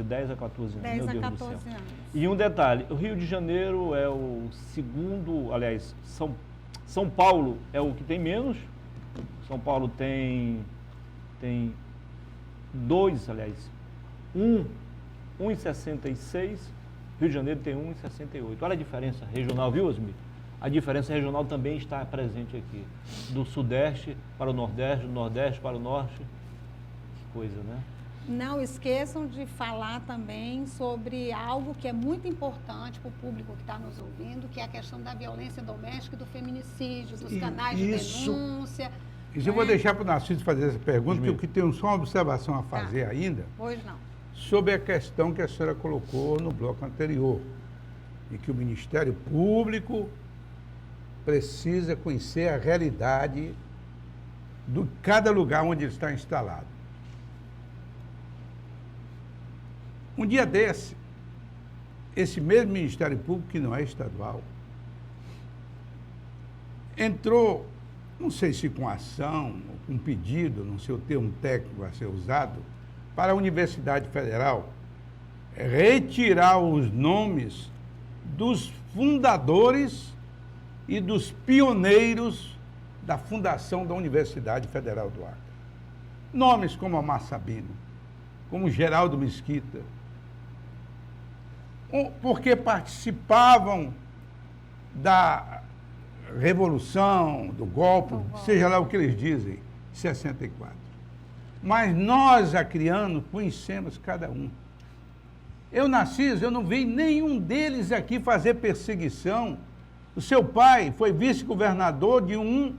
Speaker 1: 10 a 14 anos.
Speaker 2: 10
Speaker 1: Meu
Speaker 2: a
Speaker 1: Deus
Speaker 2: 14
Speaker 1: do céu.
Speaker 2: anos.
Speaker 1: E um detalhe, o Rio de Janeiro é o segundo, aliás, São Paulo é o que tem menos. São Paulo tem 2, aliás, 1,66. Rio de Janeiro tem 1,68. Olha a diferença regional, viu, Osmir? A diferença regional também está presente aqui. Do Sudeste para o Nordeste, do Nordeste para o Norte. Que coisa, né?
Speaker 2: Não esqueçam de falar também sobre algo que é muito importante para o público que está nos ouvindo, que é a questão da violência doméstica e do feminicídio, dos canais de
Speaker 3: Isso.
Speaker 2: denúncia.
Speaker 4: Isso eu vou deixar para o Narciso fazer essa pergunta, porque eu que tenho só uma observação a fazer
Speaker 2: Tá.
Speaker 4: ainda,
Speaker 2: Pois não.
Speaker 4: sobre a questão que a senhora colocou no bloco anterior, e que o Ministério Público precisa conhecer a realidade de cada lugar onde ele está instalado. Um dia desse, esse mesmo Ministério Público, que não é estadual, entrou, não sei se com ação, ou com pedido, não sei o termo técnico a ser usado, para a Universidade Federal retirar os nomes dos fundadores e dos pioneiros da fundação da Universidade Federal do Acre. Nomes como Amar Sabino, como Geraldo Mesquita, porque participavam da revolução, do golpe, seja lá o que eles dizem, 64. Mas nós, acrianos, conhecemos cada um. Eu, Narciso, eu não vi nenhum deles aqui fazer perseguição. O seu pai foi vice-governador de um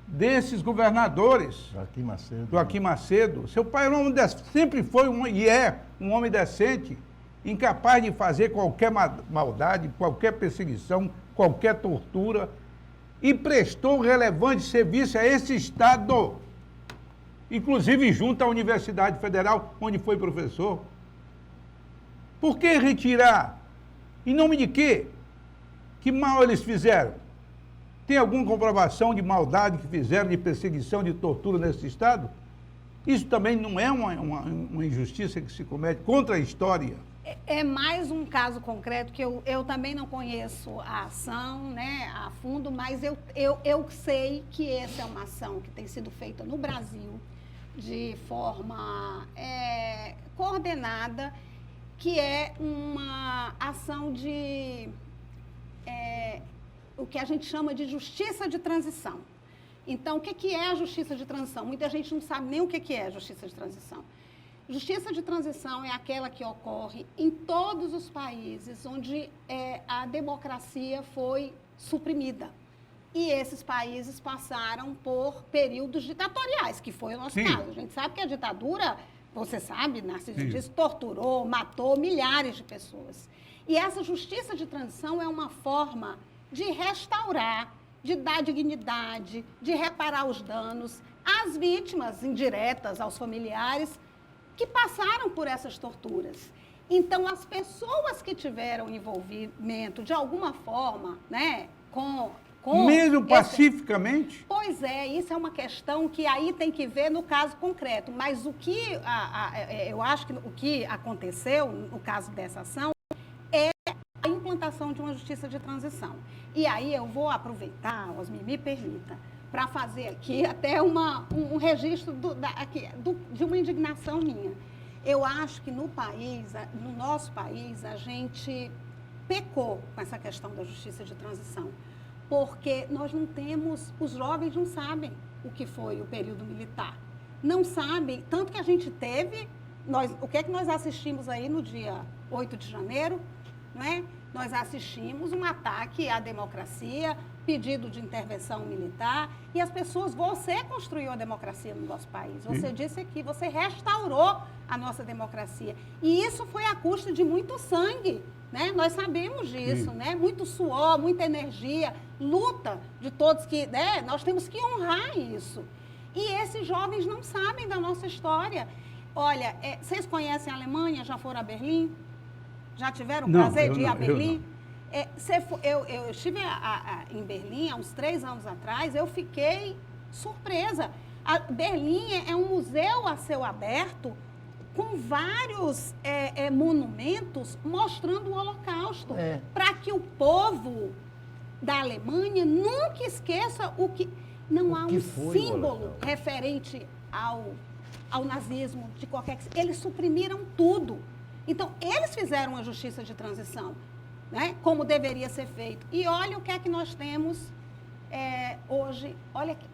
Speaker 4: desses governadores,
Speaker 3: Joaquim Macedo.
Speaker 4: Joaquim Macedo. Seu pai era um homem sempre foi e é um homem decente, incapaz de fazer qualquer maldade, qualquer perseguição, qualquer tortura, e prestou relevante serviço a esse Estado, inclusive junto à Universidade Federal, onde foi professor. Por que retirar? Em nome de quê? Que mal eles fizeram? Tem alguma comprovação de maldade que fizeram, de perseguição, de tortura nesse Estado? Isso também não é uma injustiça que se comete contra a história.
Speaker 2: É mais um caso concreto que eu também não conheço a ação, né, a fundo, mas eu sei que essa é uma ação que tem sido feita no Brasil de forma coordenada, que é uma ação de o que a gente chama de justiça de transição. Então, o que é a justiça de transição? Muita gente não sabe nem o que é a justiça de transição. Justiça de transição é aquela que ocorre em todos os países onde a democracia foi suprimida. E esses países passaram por períodos ditatoriais, que foi o nosso caso. A gente sabe que a ditadura, você sabe, Narciso disse, torturou, matou milhares de pessoas. E essa justiça de transição é uma forma de restaurar, de dar dignidade, de reparar os danos às vítimas indiretas, aos familiares, que passaram por essas torturas. Então, as pessoas que tiveram envolvimento, de alguma forma, né, com
Speaker 4: mesmo pacificamente?
Speaker 2: Pois é, isso é uma questão que aí tem que ver no caso concreto. Mas o que eu acho que o que aconteceu no caso dessa ação é a implantação de uma justiça de transição. E aí eu vou aproveitar, Osmi, me permita, para fazer aqui até um registro de uma indignação minha. Eu acho que no nosso país, a gente pecou com essa questão da justiça de transição, porque nós não temos, os jovens não sabem o que foi o período militar. Não sabem, tanto que a gente teve, o que é que nós assistimos aí no dia 8 de janeiro, né? Nós assistimos um ataque à democracia, pedido de intervenção militar, e as pessoas, você construiu a democracia no nosso país, você disse aqui, você restaurou a nossa democracia, e isso foi à custa de muito sangue, né? Nós sabemos disso, né? Muito suor, muita energia, luta de todos que, né? Nós temos que honrar isso, e esses jovens não sabem da nossa história. Olha, vocês conhecem a Alemanha, já foram a Berlim? Já tiveram o prazer de ir a Berlim? Eu estive em Berlim há uns 3 anos atrás, eu fiquei surpresa. Berlim é um museu a céu aberto com vários monumentos mostrando o Holocausto, para que o povo da Alemanha nunca esqueça não há um símbolo referente ao nazismo, de qualquer... Eles suprimiram tudo. Então, eles fizeram a justiça de transição, né, como deveria ser feito. E olha o que é que nós temos hoje,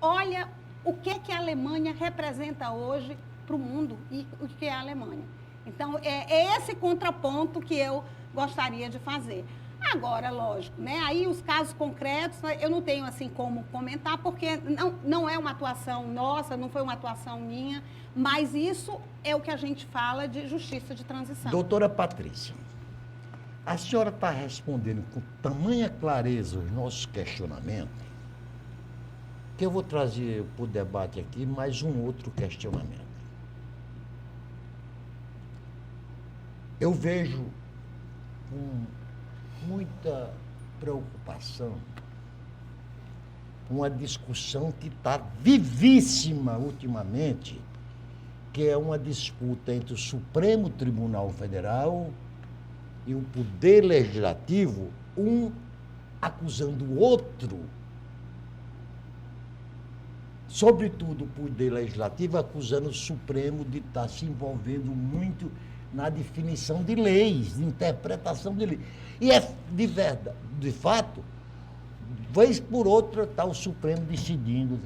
Speaker 2: olha o que é que a Alemanha representa hoje para o mundo e o que é a Alemanha. Então, é esse contraponto que eu gostaria de fazer. Agora, lógico, né, aí os casos concretos, eu não tenho assim como comentar, porque não é uma atuação nossa, não foi uma atuação minha, mas isso é o que a gente fala de justiça de transição.
Speaker 3: Doutora Patrícia, a senhora está respondendo com tamanha clareza os nossos questionamentos, que eu vou trazer para o debate aqui mais um outro questionamento. Eu vejo com muita preocupação uma discussão que está vivíssima ultimamente, que é uma disputa entre o Supremo Tribunal Federal e o Poder Legislativo, um acusando o outro, sobretudo o Poder Legislativo acusando o Supremo de estar se envolvendo muito na definição de leis, de interpretação de leis. E de fato, vez por outra está o Supremo decidindo.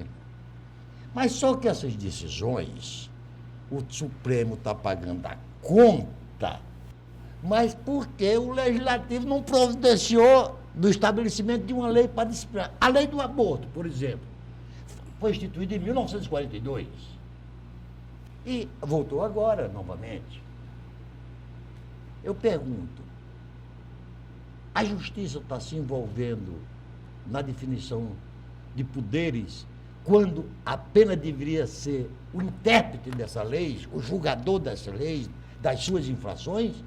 Speaker 3: Mas só que essas decisões, o Supremo está pagando a conta, mas porque o Legislativo não providenciou do estabelecimento de uma lei para disciplinar. A lei do aborto, por exemplo, foi instituída em 1942 e voltou agora, novamente. Eu pergunto, a justiça está se envolvendo na definição de poderes quando a pena deveria ser o intérprete dessa lei, o julgador dessa lei, das suas infrações?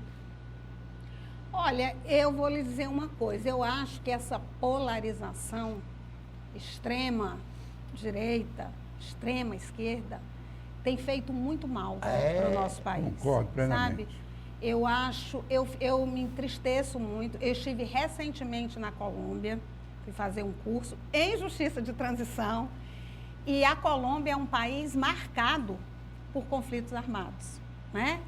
Speaker 2: Olha, eu vou lhe dizer uma coisa, eu acho que essa polarização extrema-direita, extrema-esquerda, tem feito muito mal para o nosso país.
Speaker 4: Concordo plenamente.
Speaker 2: Sabe? Eu me entristeço muito. Eu estive recentemente na Colômbia, fui fazer um curso em Justiça de Transição, e a Colômbia é um país marcado por conflitos armados, né?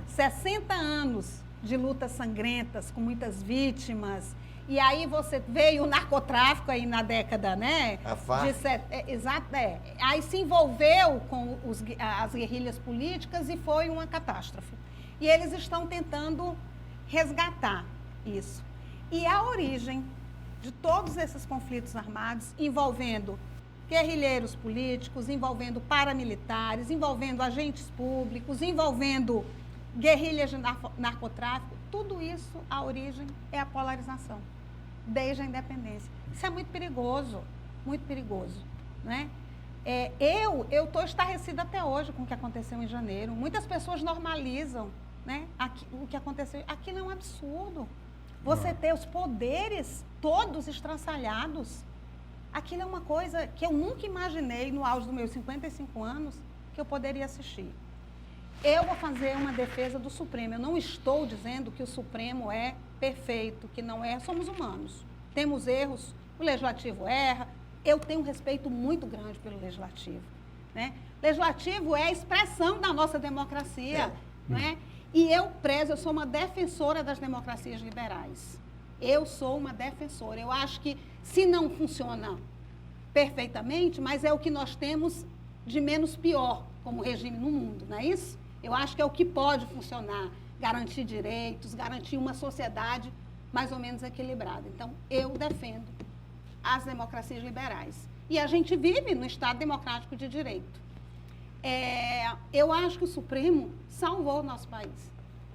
Speaker 2: 60 anos de lutas sangrentas, com muitas vítimas. E aí você veio o narcotráfico aí na década, né?
Speaker 3: A FARC.
Speaker 2: Exato, Aí se envolveu com as guerrilhas políticas e foi uma catástrofe. E eles estão tentando resgatar isso. E a origem de todos esses conflitos armados, envolvendo guerrilheiros políticos, envolvendo paramilitares, envolvendo agentes públicos, envolvendo guerrilhas de narcotráfico, tudo isso, a origem é a polarização, desde a independência. Isso é muito perigoso, né? Eu estou estarrecida até hoje com o que aconteceu em janeiro. Muitas pessoas normalizam, né, o que aconteceu. Aquilo é um absurdo. Você ter os poderes todos estraçalhados, aquilo é uma coisa que eu nunca imaginei, no auge dos meus 55 anos, que eu poderia assistir. Eu vou fazer uma defesa do Supremo. Eu não estou dizendo que o Supremo é perfeito, que não é. Somos humanos. Temos erros, o Legislativo erra. Eu tenho um respeito muito grande pelo Legislativo, né? Legislativo é a expressão da nossa democracia, né? E eu sou uma defensora das democracias liberais. Eu sou uma defensora. Eu acho que, se não funciona perfeitamente, mas é o que nós temos de menos pior como regime no mundo, não é isso? Eu acho que é o que pode funcionar, garantir direitos, garantir uma sociedade mais ou menos equilibrada. Então, eu defendo as democracias liberais. E a gente vive no Estado Democrático de Direito. Eu acho que o Supremo salvou o nosso país.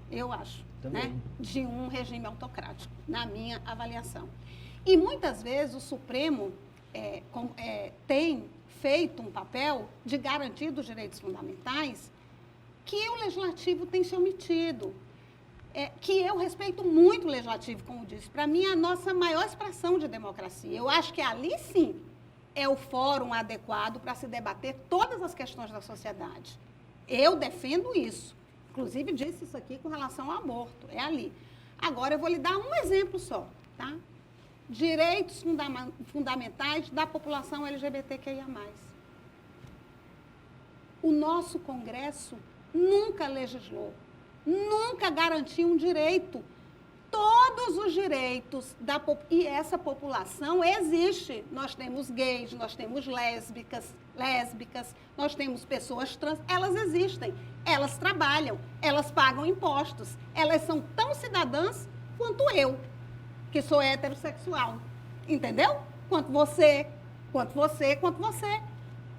Speaker 2: Eu acho, né? De um regime autocrático, na minha avaliação. E muitas vezes o Supremo tem feito um papel de garantir dos direitos fundamentais que o Legislativo tem se omitido. Que eu respeito muito o Legislativo, como disse. Para mim, é a nossa maior expressão de democracia. Eu acho que ali, sim, é o fórum adequado para se debater todas as questões da sociedade. Eu defendo isso. Inclusive, disse isso aqui com relação ao aborto. É ali. Agora, eu vou lhe dar um exemplo só, tá? Direitos fundamentais da população LGBTQIA+. O nosso Congresso nunca legislou, nunca garantiu um direito. Todos os direitos e essa população existe. Nós temos gays, nós temos lésbicas, nós temos pessoas trans, elas existem, elas trabalham, elas pagam impostos, elas são tão cidadãs quanto eu, que sou heterossexual, entendeu? Quanto você.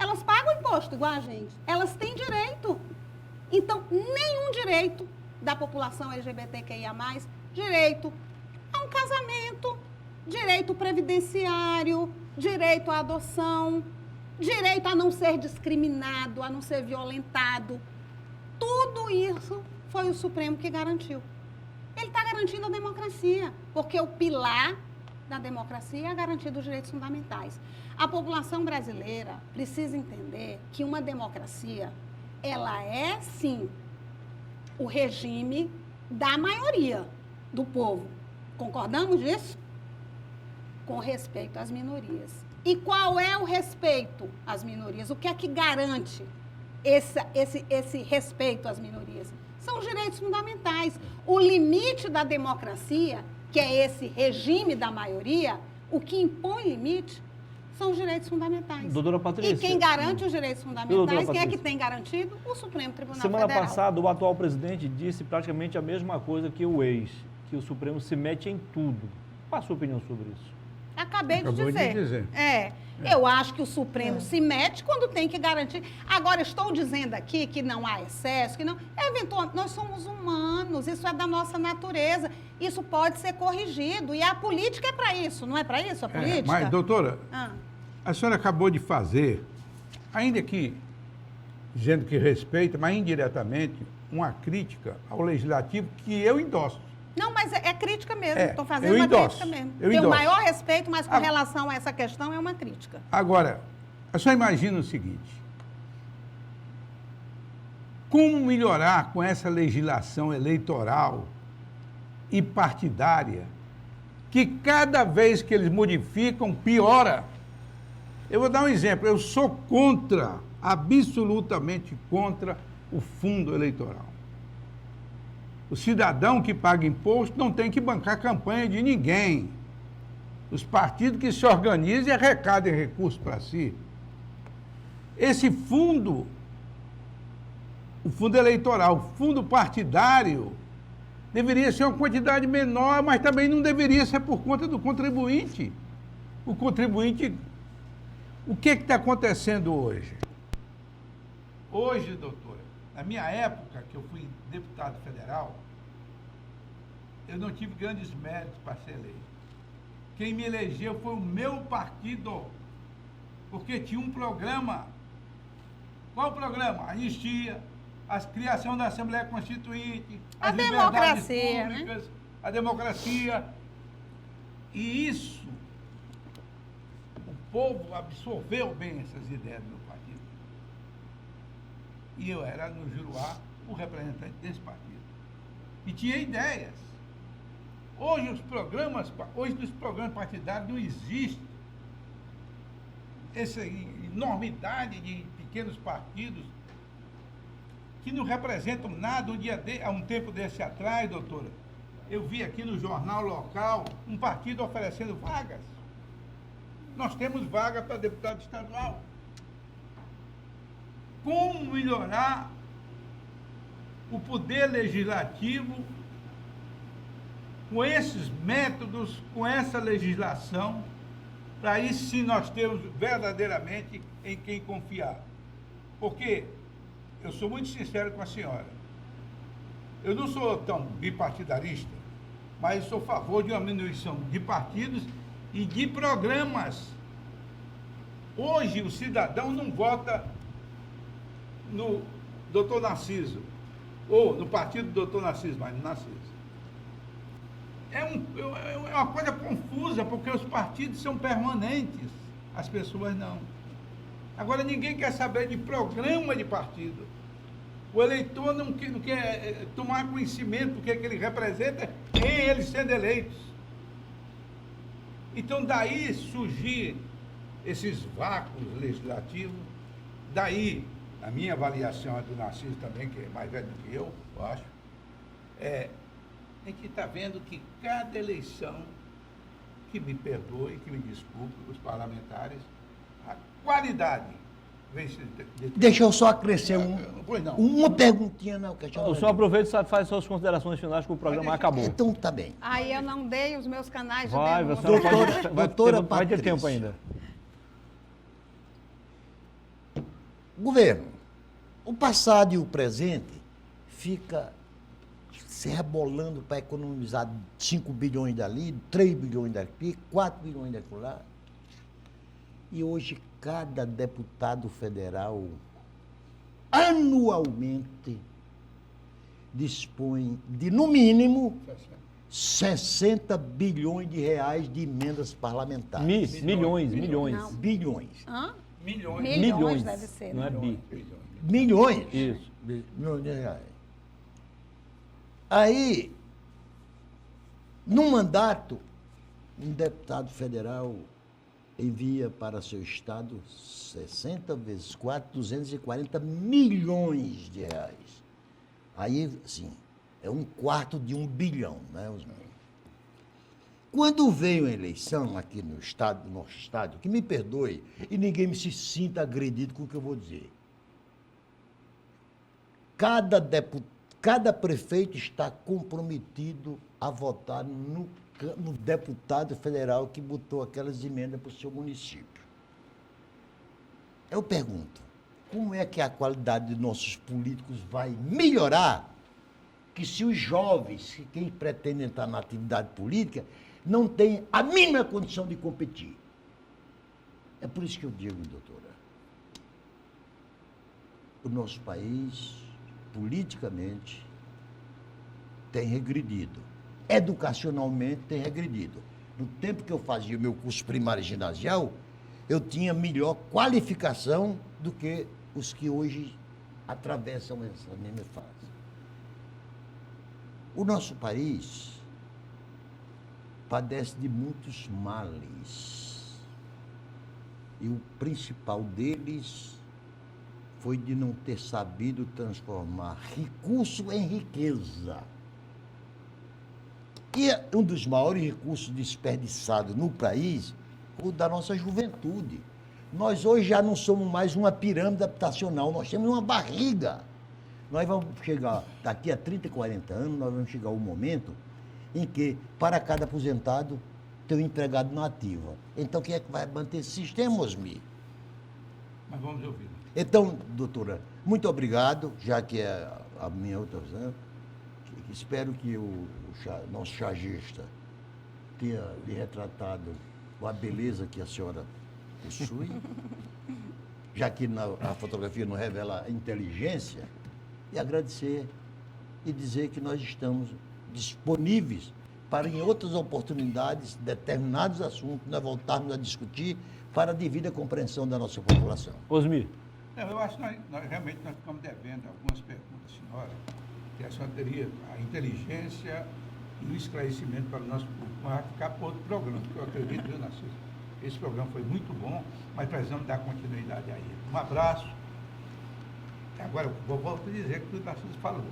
Speaker 2: Elas pagam imposto igual a gente, elas têm direito. Então, nenhum direito da população LGBTQIA+, direito a um casamento, direito previdenciário, direito à adoção, direito a não ser discriminado, a não ser violentado. Tudo isso foi o Supremo que garantiu. Ele está garantindo a democracia, porque o pilar da democracia é a garantia dos direitos fundamentais. A população brasileira precisa entender que uma democracia, ela é, sim, o regime da maioria do povo. Concordamos disso? Com respeito às minorias. E qual é o respeito às minorias? O que é que garante esse respeito às minorias? São os direitos fundamentais. O limite da democracia, que é esse regime da maioria, o que impõe limite são os direitos fundamentais.
Speaker 1: Doutora Patrícia.
Speaker 2: E quem garante os direitos fundamentais, quem é que tem garantido? O Supremo Tribunal Federal.
Speaker 1: Semana passada, o atual presidente disse praticamente a mesma coisa que o ex, que o Supremo se mete em tudo. Qual a sua opinião sobre isso?
Speaker 2: Acabei de dizer. Eu acho que o Supremo se mete quando tem que garantir. Agora, estou dizendo aqui que não há excesso, que não. Eventualmente, nós somos humanos, isso é da nossa natureza. Isso pode ser corrigido. E a política é para isso, não é para isso a política?
Speaker 4: Mas, doutora, a senhora acabou de fazer, ainda que dizendo que respeita, mas indiretamente, uma crítica ao Legislativo que eu endosso.
Speaker 2: Não, mas é crítica mesmo. Estou fazendo uma crítica mesmo. Tenho o maior respeito, mas com relação a essa questão é uma crítica.
Speaker 4: Agora, a senhora imagina o seguinte. como melhorar com essa legislação eleitoral e partidária, que cada vez que eles modificam, piora. Eu vou dar um exemplo, eu sou contra, absolutamente contra o fundo eleitoral. O cidadão que paga imposto não tem que bancar campanha de ninguém. Os partidos que se organizam e arrecadem recursos para si. Esse fundo, o fundo eleitoral, o fundo partidário, deveria ser uma quantidade menor, mas também não deveria ser por conta do contribuinte. O contribuinte... O que está acontecendo hoje? Hoje, doutora, na minha época, que eu fui deputado federal, eu não tive grandes méritos para ser eleito. Quem me elegeu foi o meu partido, porque tinha um programa. Qual o programa? Anistia, a criação da Assembleia Constituinte,
Speaker 2: A
Speaker 4: as liberdades
Speaker 2: democracia,
Speaker 4: públicas,
Speaker 2: né?
Speaker 4: a democracia. E isso, o povo absorveu bem essas ideias do meu partido. E eu era, no Juruá, o representante desse partido. E tinha ideias. Hoje os programas partidários não existem. Essa enormidade de pequenos partidos que não representam nada. Há um tempo desse atrás, doutora, eu vi aqui no jornal local um partido oferecendo vagas. Nós temos vaga para deputado estadual. Como melhorar o poder legislativo com esses métodos, com essa legislação, para aí sim nós termos verdadeiramente em quem confiar. Porque eu sou muito sincero com a senhora. Eu não sou tão bipartidarista, mas sou a favor de uma diminuição de partidos e de programas. Hoje o cidadão não vota no doutor Narciso, ou no partido do doutor Narciso, mas no Narciso. É uma coisa confusa, porque os partidos são permanentes, as pessoas não. Agora, ninguém quer saber de programa de partido. O eleitor não quer tomar conhecimento do que ele representa em eles sendo eleitos. Então, daí surgir esses vácuos legislativos, daí, a minha avaliação é do Narciso também, que é mais velho do que eu acho, a gente está vendo que cada eleição, que me perdoe, que me desculpe, os parlamentares, a qualidade vem se...
Speaker 3: Deixa eu só acrescer
Speaker 4: Pois não.
Speaker 3: uma perguntinha na questão.
Speaker 1: O senhor aproveita e faz suas considerações finais, que o programa acabou.
Speaker 3: Então tá bem.
Speaker 2: Aí eu não dei os meus canais de
Speaker 1: Vai,
Speaker 2: denúncia.
Speaker 1: você não pode,
Speaker 3: Doutora
Speaker 1: vai ter
Speaker 3: Patrícia.
Speaker 1: tempo ainda.
Speaker 3: Governo, o passado e o presente fica se rebolando para economizar 5 bilhões dali, 3 bilhões daqui, 4 bilhões daqui lá. E hoje cada deputado federal anualmente dispõe de, no mínimo, 60 bilhões de reais de emendas parlamentares.
Speaker 1: Milhões.
Speaker 2: Não.
Speaker 3: Bilhões.
Speaker 2: Hã?
Speaker 4: Milhões.
Speaker 2: Milhões deve ser,
Speaker 1: Não
Speaker 2: né?
Speaker 1: é bi.
Speaker 3: Milhões.
Speaker 1: Isso.
Speaker 3: Milhões de reais. Aí, num mandato, um deputado federal envia para seu estado 60 vezes 4, 240 milhões de reais. Aí, assim, é 1/4 de 1 bilhão, né? Quando veio a eleição aqui no estado, no nosso estado, que me perdoe e ninguém me se sinta agredido com o que eu vou dizer. Cada prefeito está comprometido a votar no deputado federal que botou aquelas emendas para o seu município. Eu pergunto, como é que a qualidade de nossos políticos vai melhorar que se os jovens, quem pretende entrar na atividade política, não tem a mínima condição de competir? É por isso que eu digo, doutora, o nosso país, politicamente, tem regredido. Educacionalmente, tem regredido. No tempo que eu fazia o meu curso primário e ginasial, eu tinha melhor qualificação do que os que hoje atravessam essa mesma fase. O nosso país padece de muitos males. E o principal deles foi de não ter sabido transformar recurso em riqueza. E um dos maiores recursos desperdiçados no país foi o da nossa juventude. Nós hoje já não somos mais uma pirâmide habitacional, nós temos uma barriga. Nós vamos chegar, daqui a 30, 40 anos, nós vamos chegar ao momento em que, para cada aposentado, tem um empregado na ativa. Então, quem é que vai manter esse sistema, Osmi?
Speaker 4: Mas vamos ouvir.
Speaker 3: Então, doutora, muito obrigado, já que é a minha outra visão. Espero que o nosso chargista tenha lhe retratado com a beleza que a senhora possui, já que a fotografia não revela a inteligência, e agradecer e dizer que nós estamos disponíveis para, em outras oportunidades, determinados assuntos, nós voltarmos a discutir para a devida compreensão da nossa população.
Speaker 1: Osmi.
Speaker 4: Não, eu acho que nós realmente ficamos devendo algumas perguntas, senhora, que a senhora teria a inteligência e o esclarecimento para o nosso público. Mas vai ficar para outro programa, porque eu acredito, viu, Narciso? Esse programa foi muito bom, mas precisamos dar continuidade a ele. Um abraço. Agora, eu volto a dizer que o Narciso falou.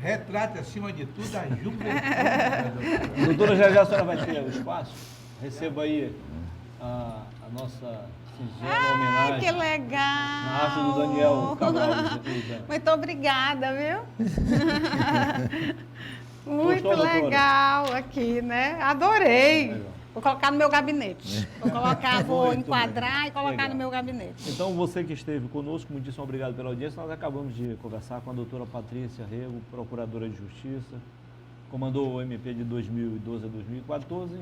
Speaker 4: Retrate, acima de tudo, a juventude.
Speaker 1: Doutora, já a senhora vai ter o espaço? Receba aí a nossa singela homenagem.
Speaker 2: Que legal!
Speaker 1: Na arte do Daniel Cabral.
Speaker 2: Muito obrigada, viu? Muito
Speaker 1: Gostou, doutora?
Speaker 2: legal aqui, né? Adorei.
Speaker 1: Legal.
Speaker 2: Vou colocar no meu gabinete. Vou
Speaker 1: Muito
Speaker 2: enquadrar
Speaker 1: bem.
Speaker 2: e colocar
Speaker 1: Legal.
Speaker 2: no meu gabinete.
Speaker 1: Então, você que esteve conosco, muitíssimo obrigado pela audiência. Nós acabamos de conversar com a doutora Patrícia Rego, procuradora de Justiça, comandou o MP de 2012 a 2014.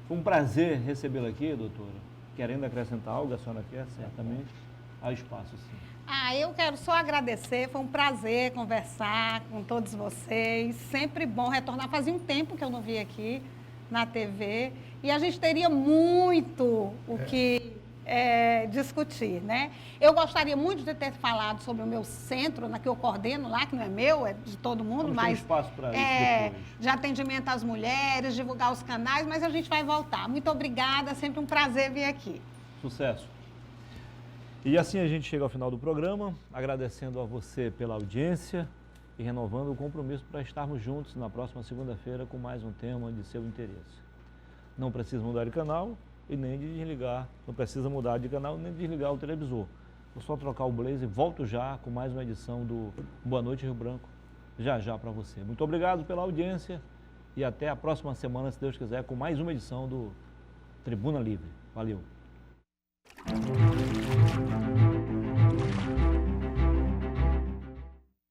Speaker 1: Foi um prazer recebê-la aqui, doutora. Querendo acrescentar algo, a senhora quer, certamente. Há espaço, sim.
Speaker 2: Eu quero só agradecer, foi um prazer conversar com todos vocês. Sempre bom retornar. Fazia um tempo que eu não vi aqui na TV e a gente teria muito o que discutir, né? Eu gostaria muito de ter falado sobre o meu centro, que eu coordeno lá, que não é meu, é de todo mundo,
Speaker 1: Vamos
Speaker 2: mas
Speaker 1: ter um espaço para isso depois.
Speaker 2: de atendimento às mulheres, divulgar os canais, mas a gente vai voltar. Muito obrigada, sempre um prazer vir aqui.
Speaker 1: Sucesso. E assim a gente chega ao final do programa, agradecendo a você pela audiência e renovando o compromisso para estarmos juntos na próxima segunda-feira com mais um tema de seu interesse. Não precisa mudar de canal e nem de desligar, não precisa mudar de canal nem de desligar o televisor. Vou só trocar o blazer e volto já com mais uma edição do Boa Noite Rio Branco, já para você. Muito obrigado pela audiência e até a próxima semana, se Deus quiser, com mais uma edição do Tribuna Livre. Valeu!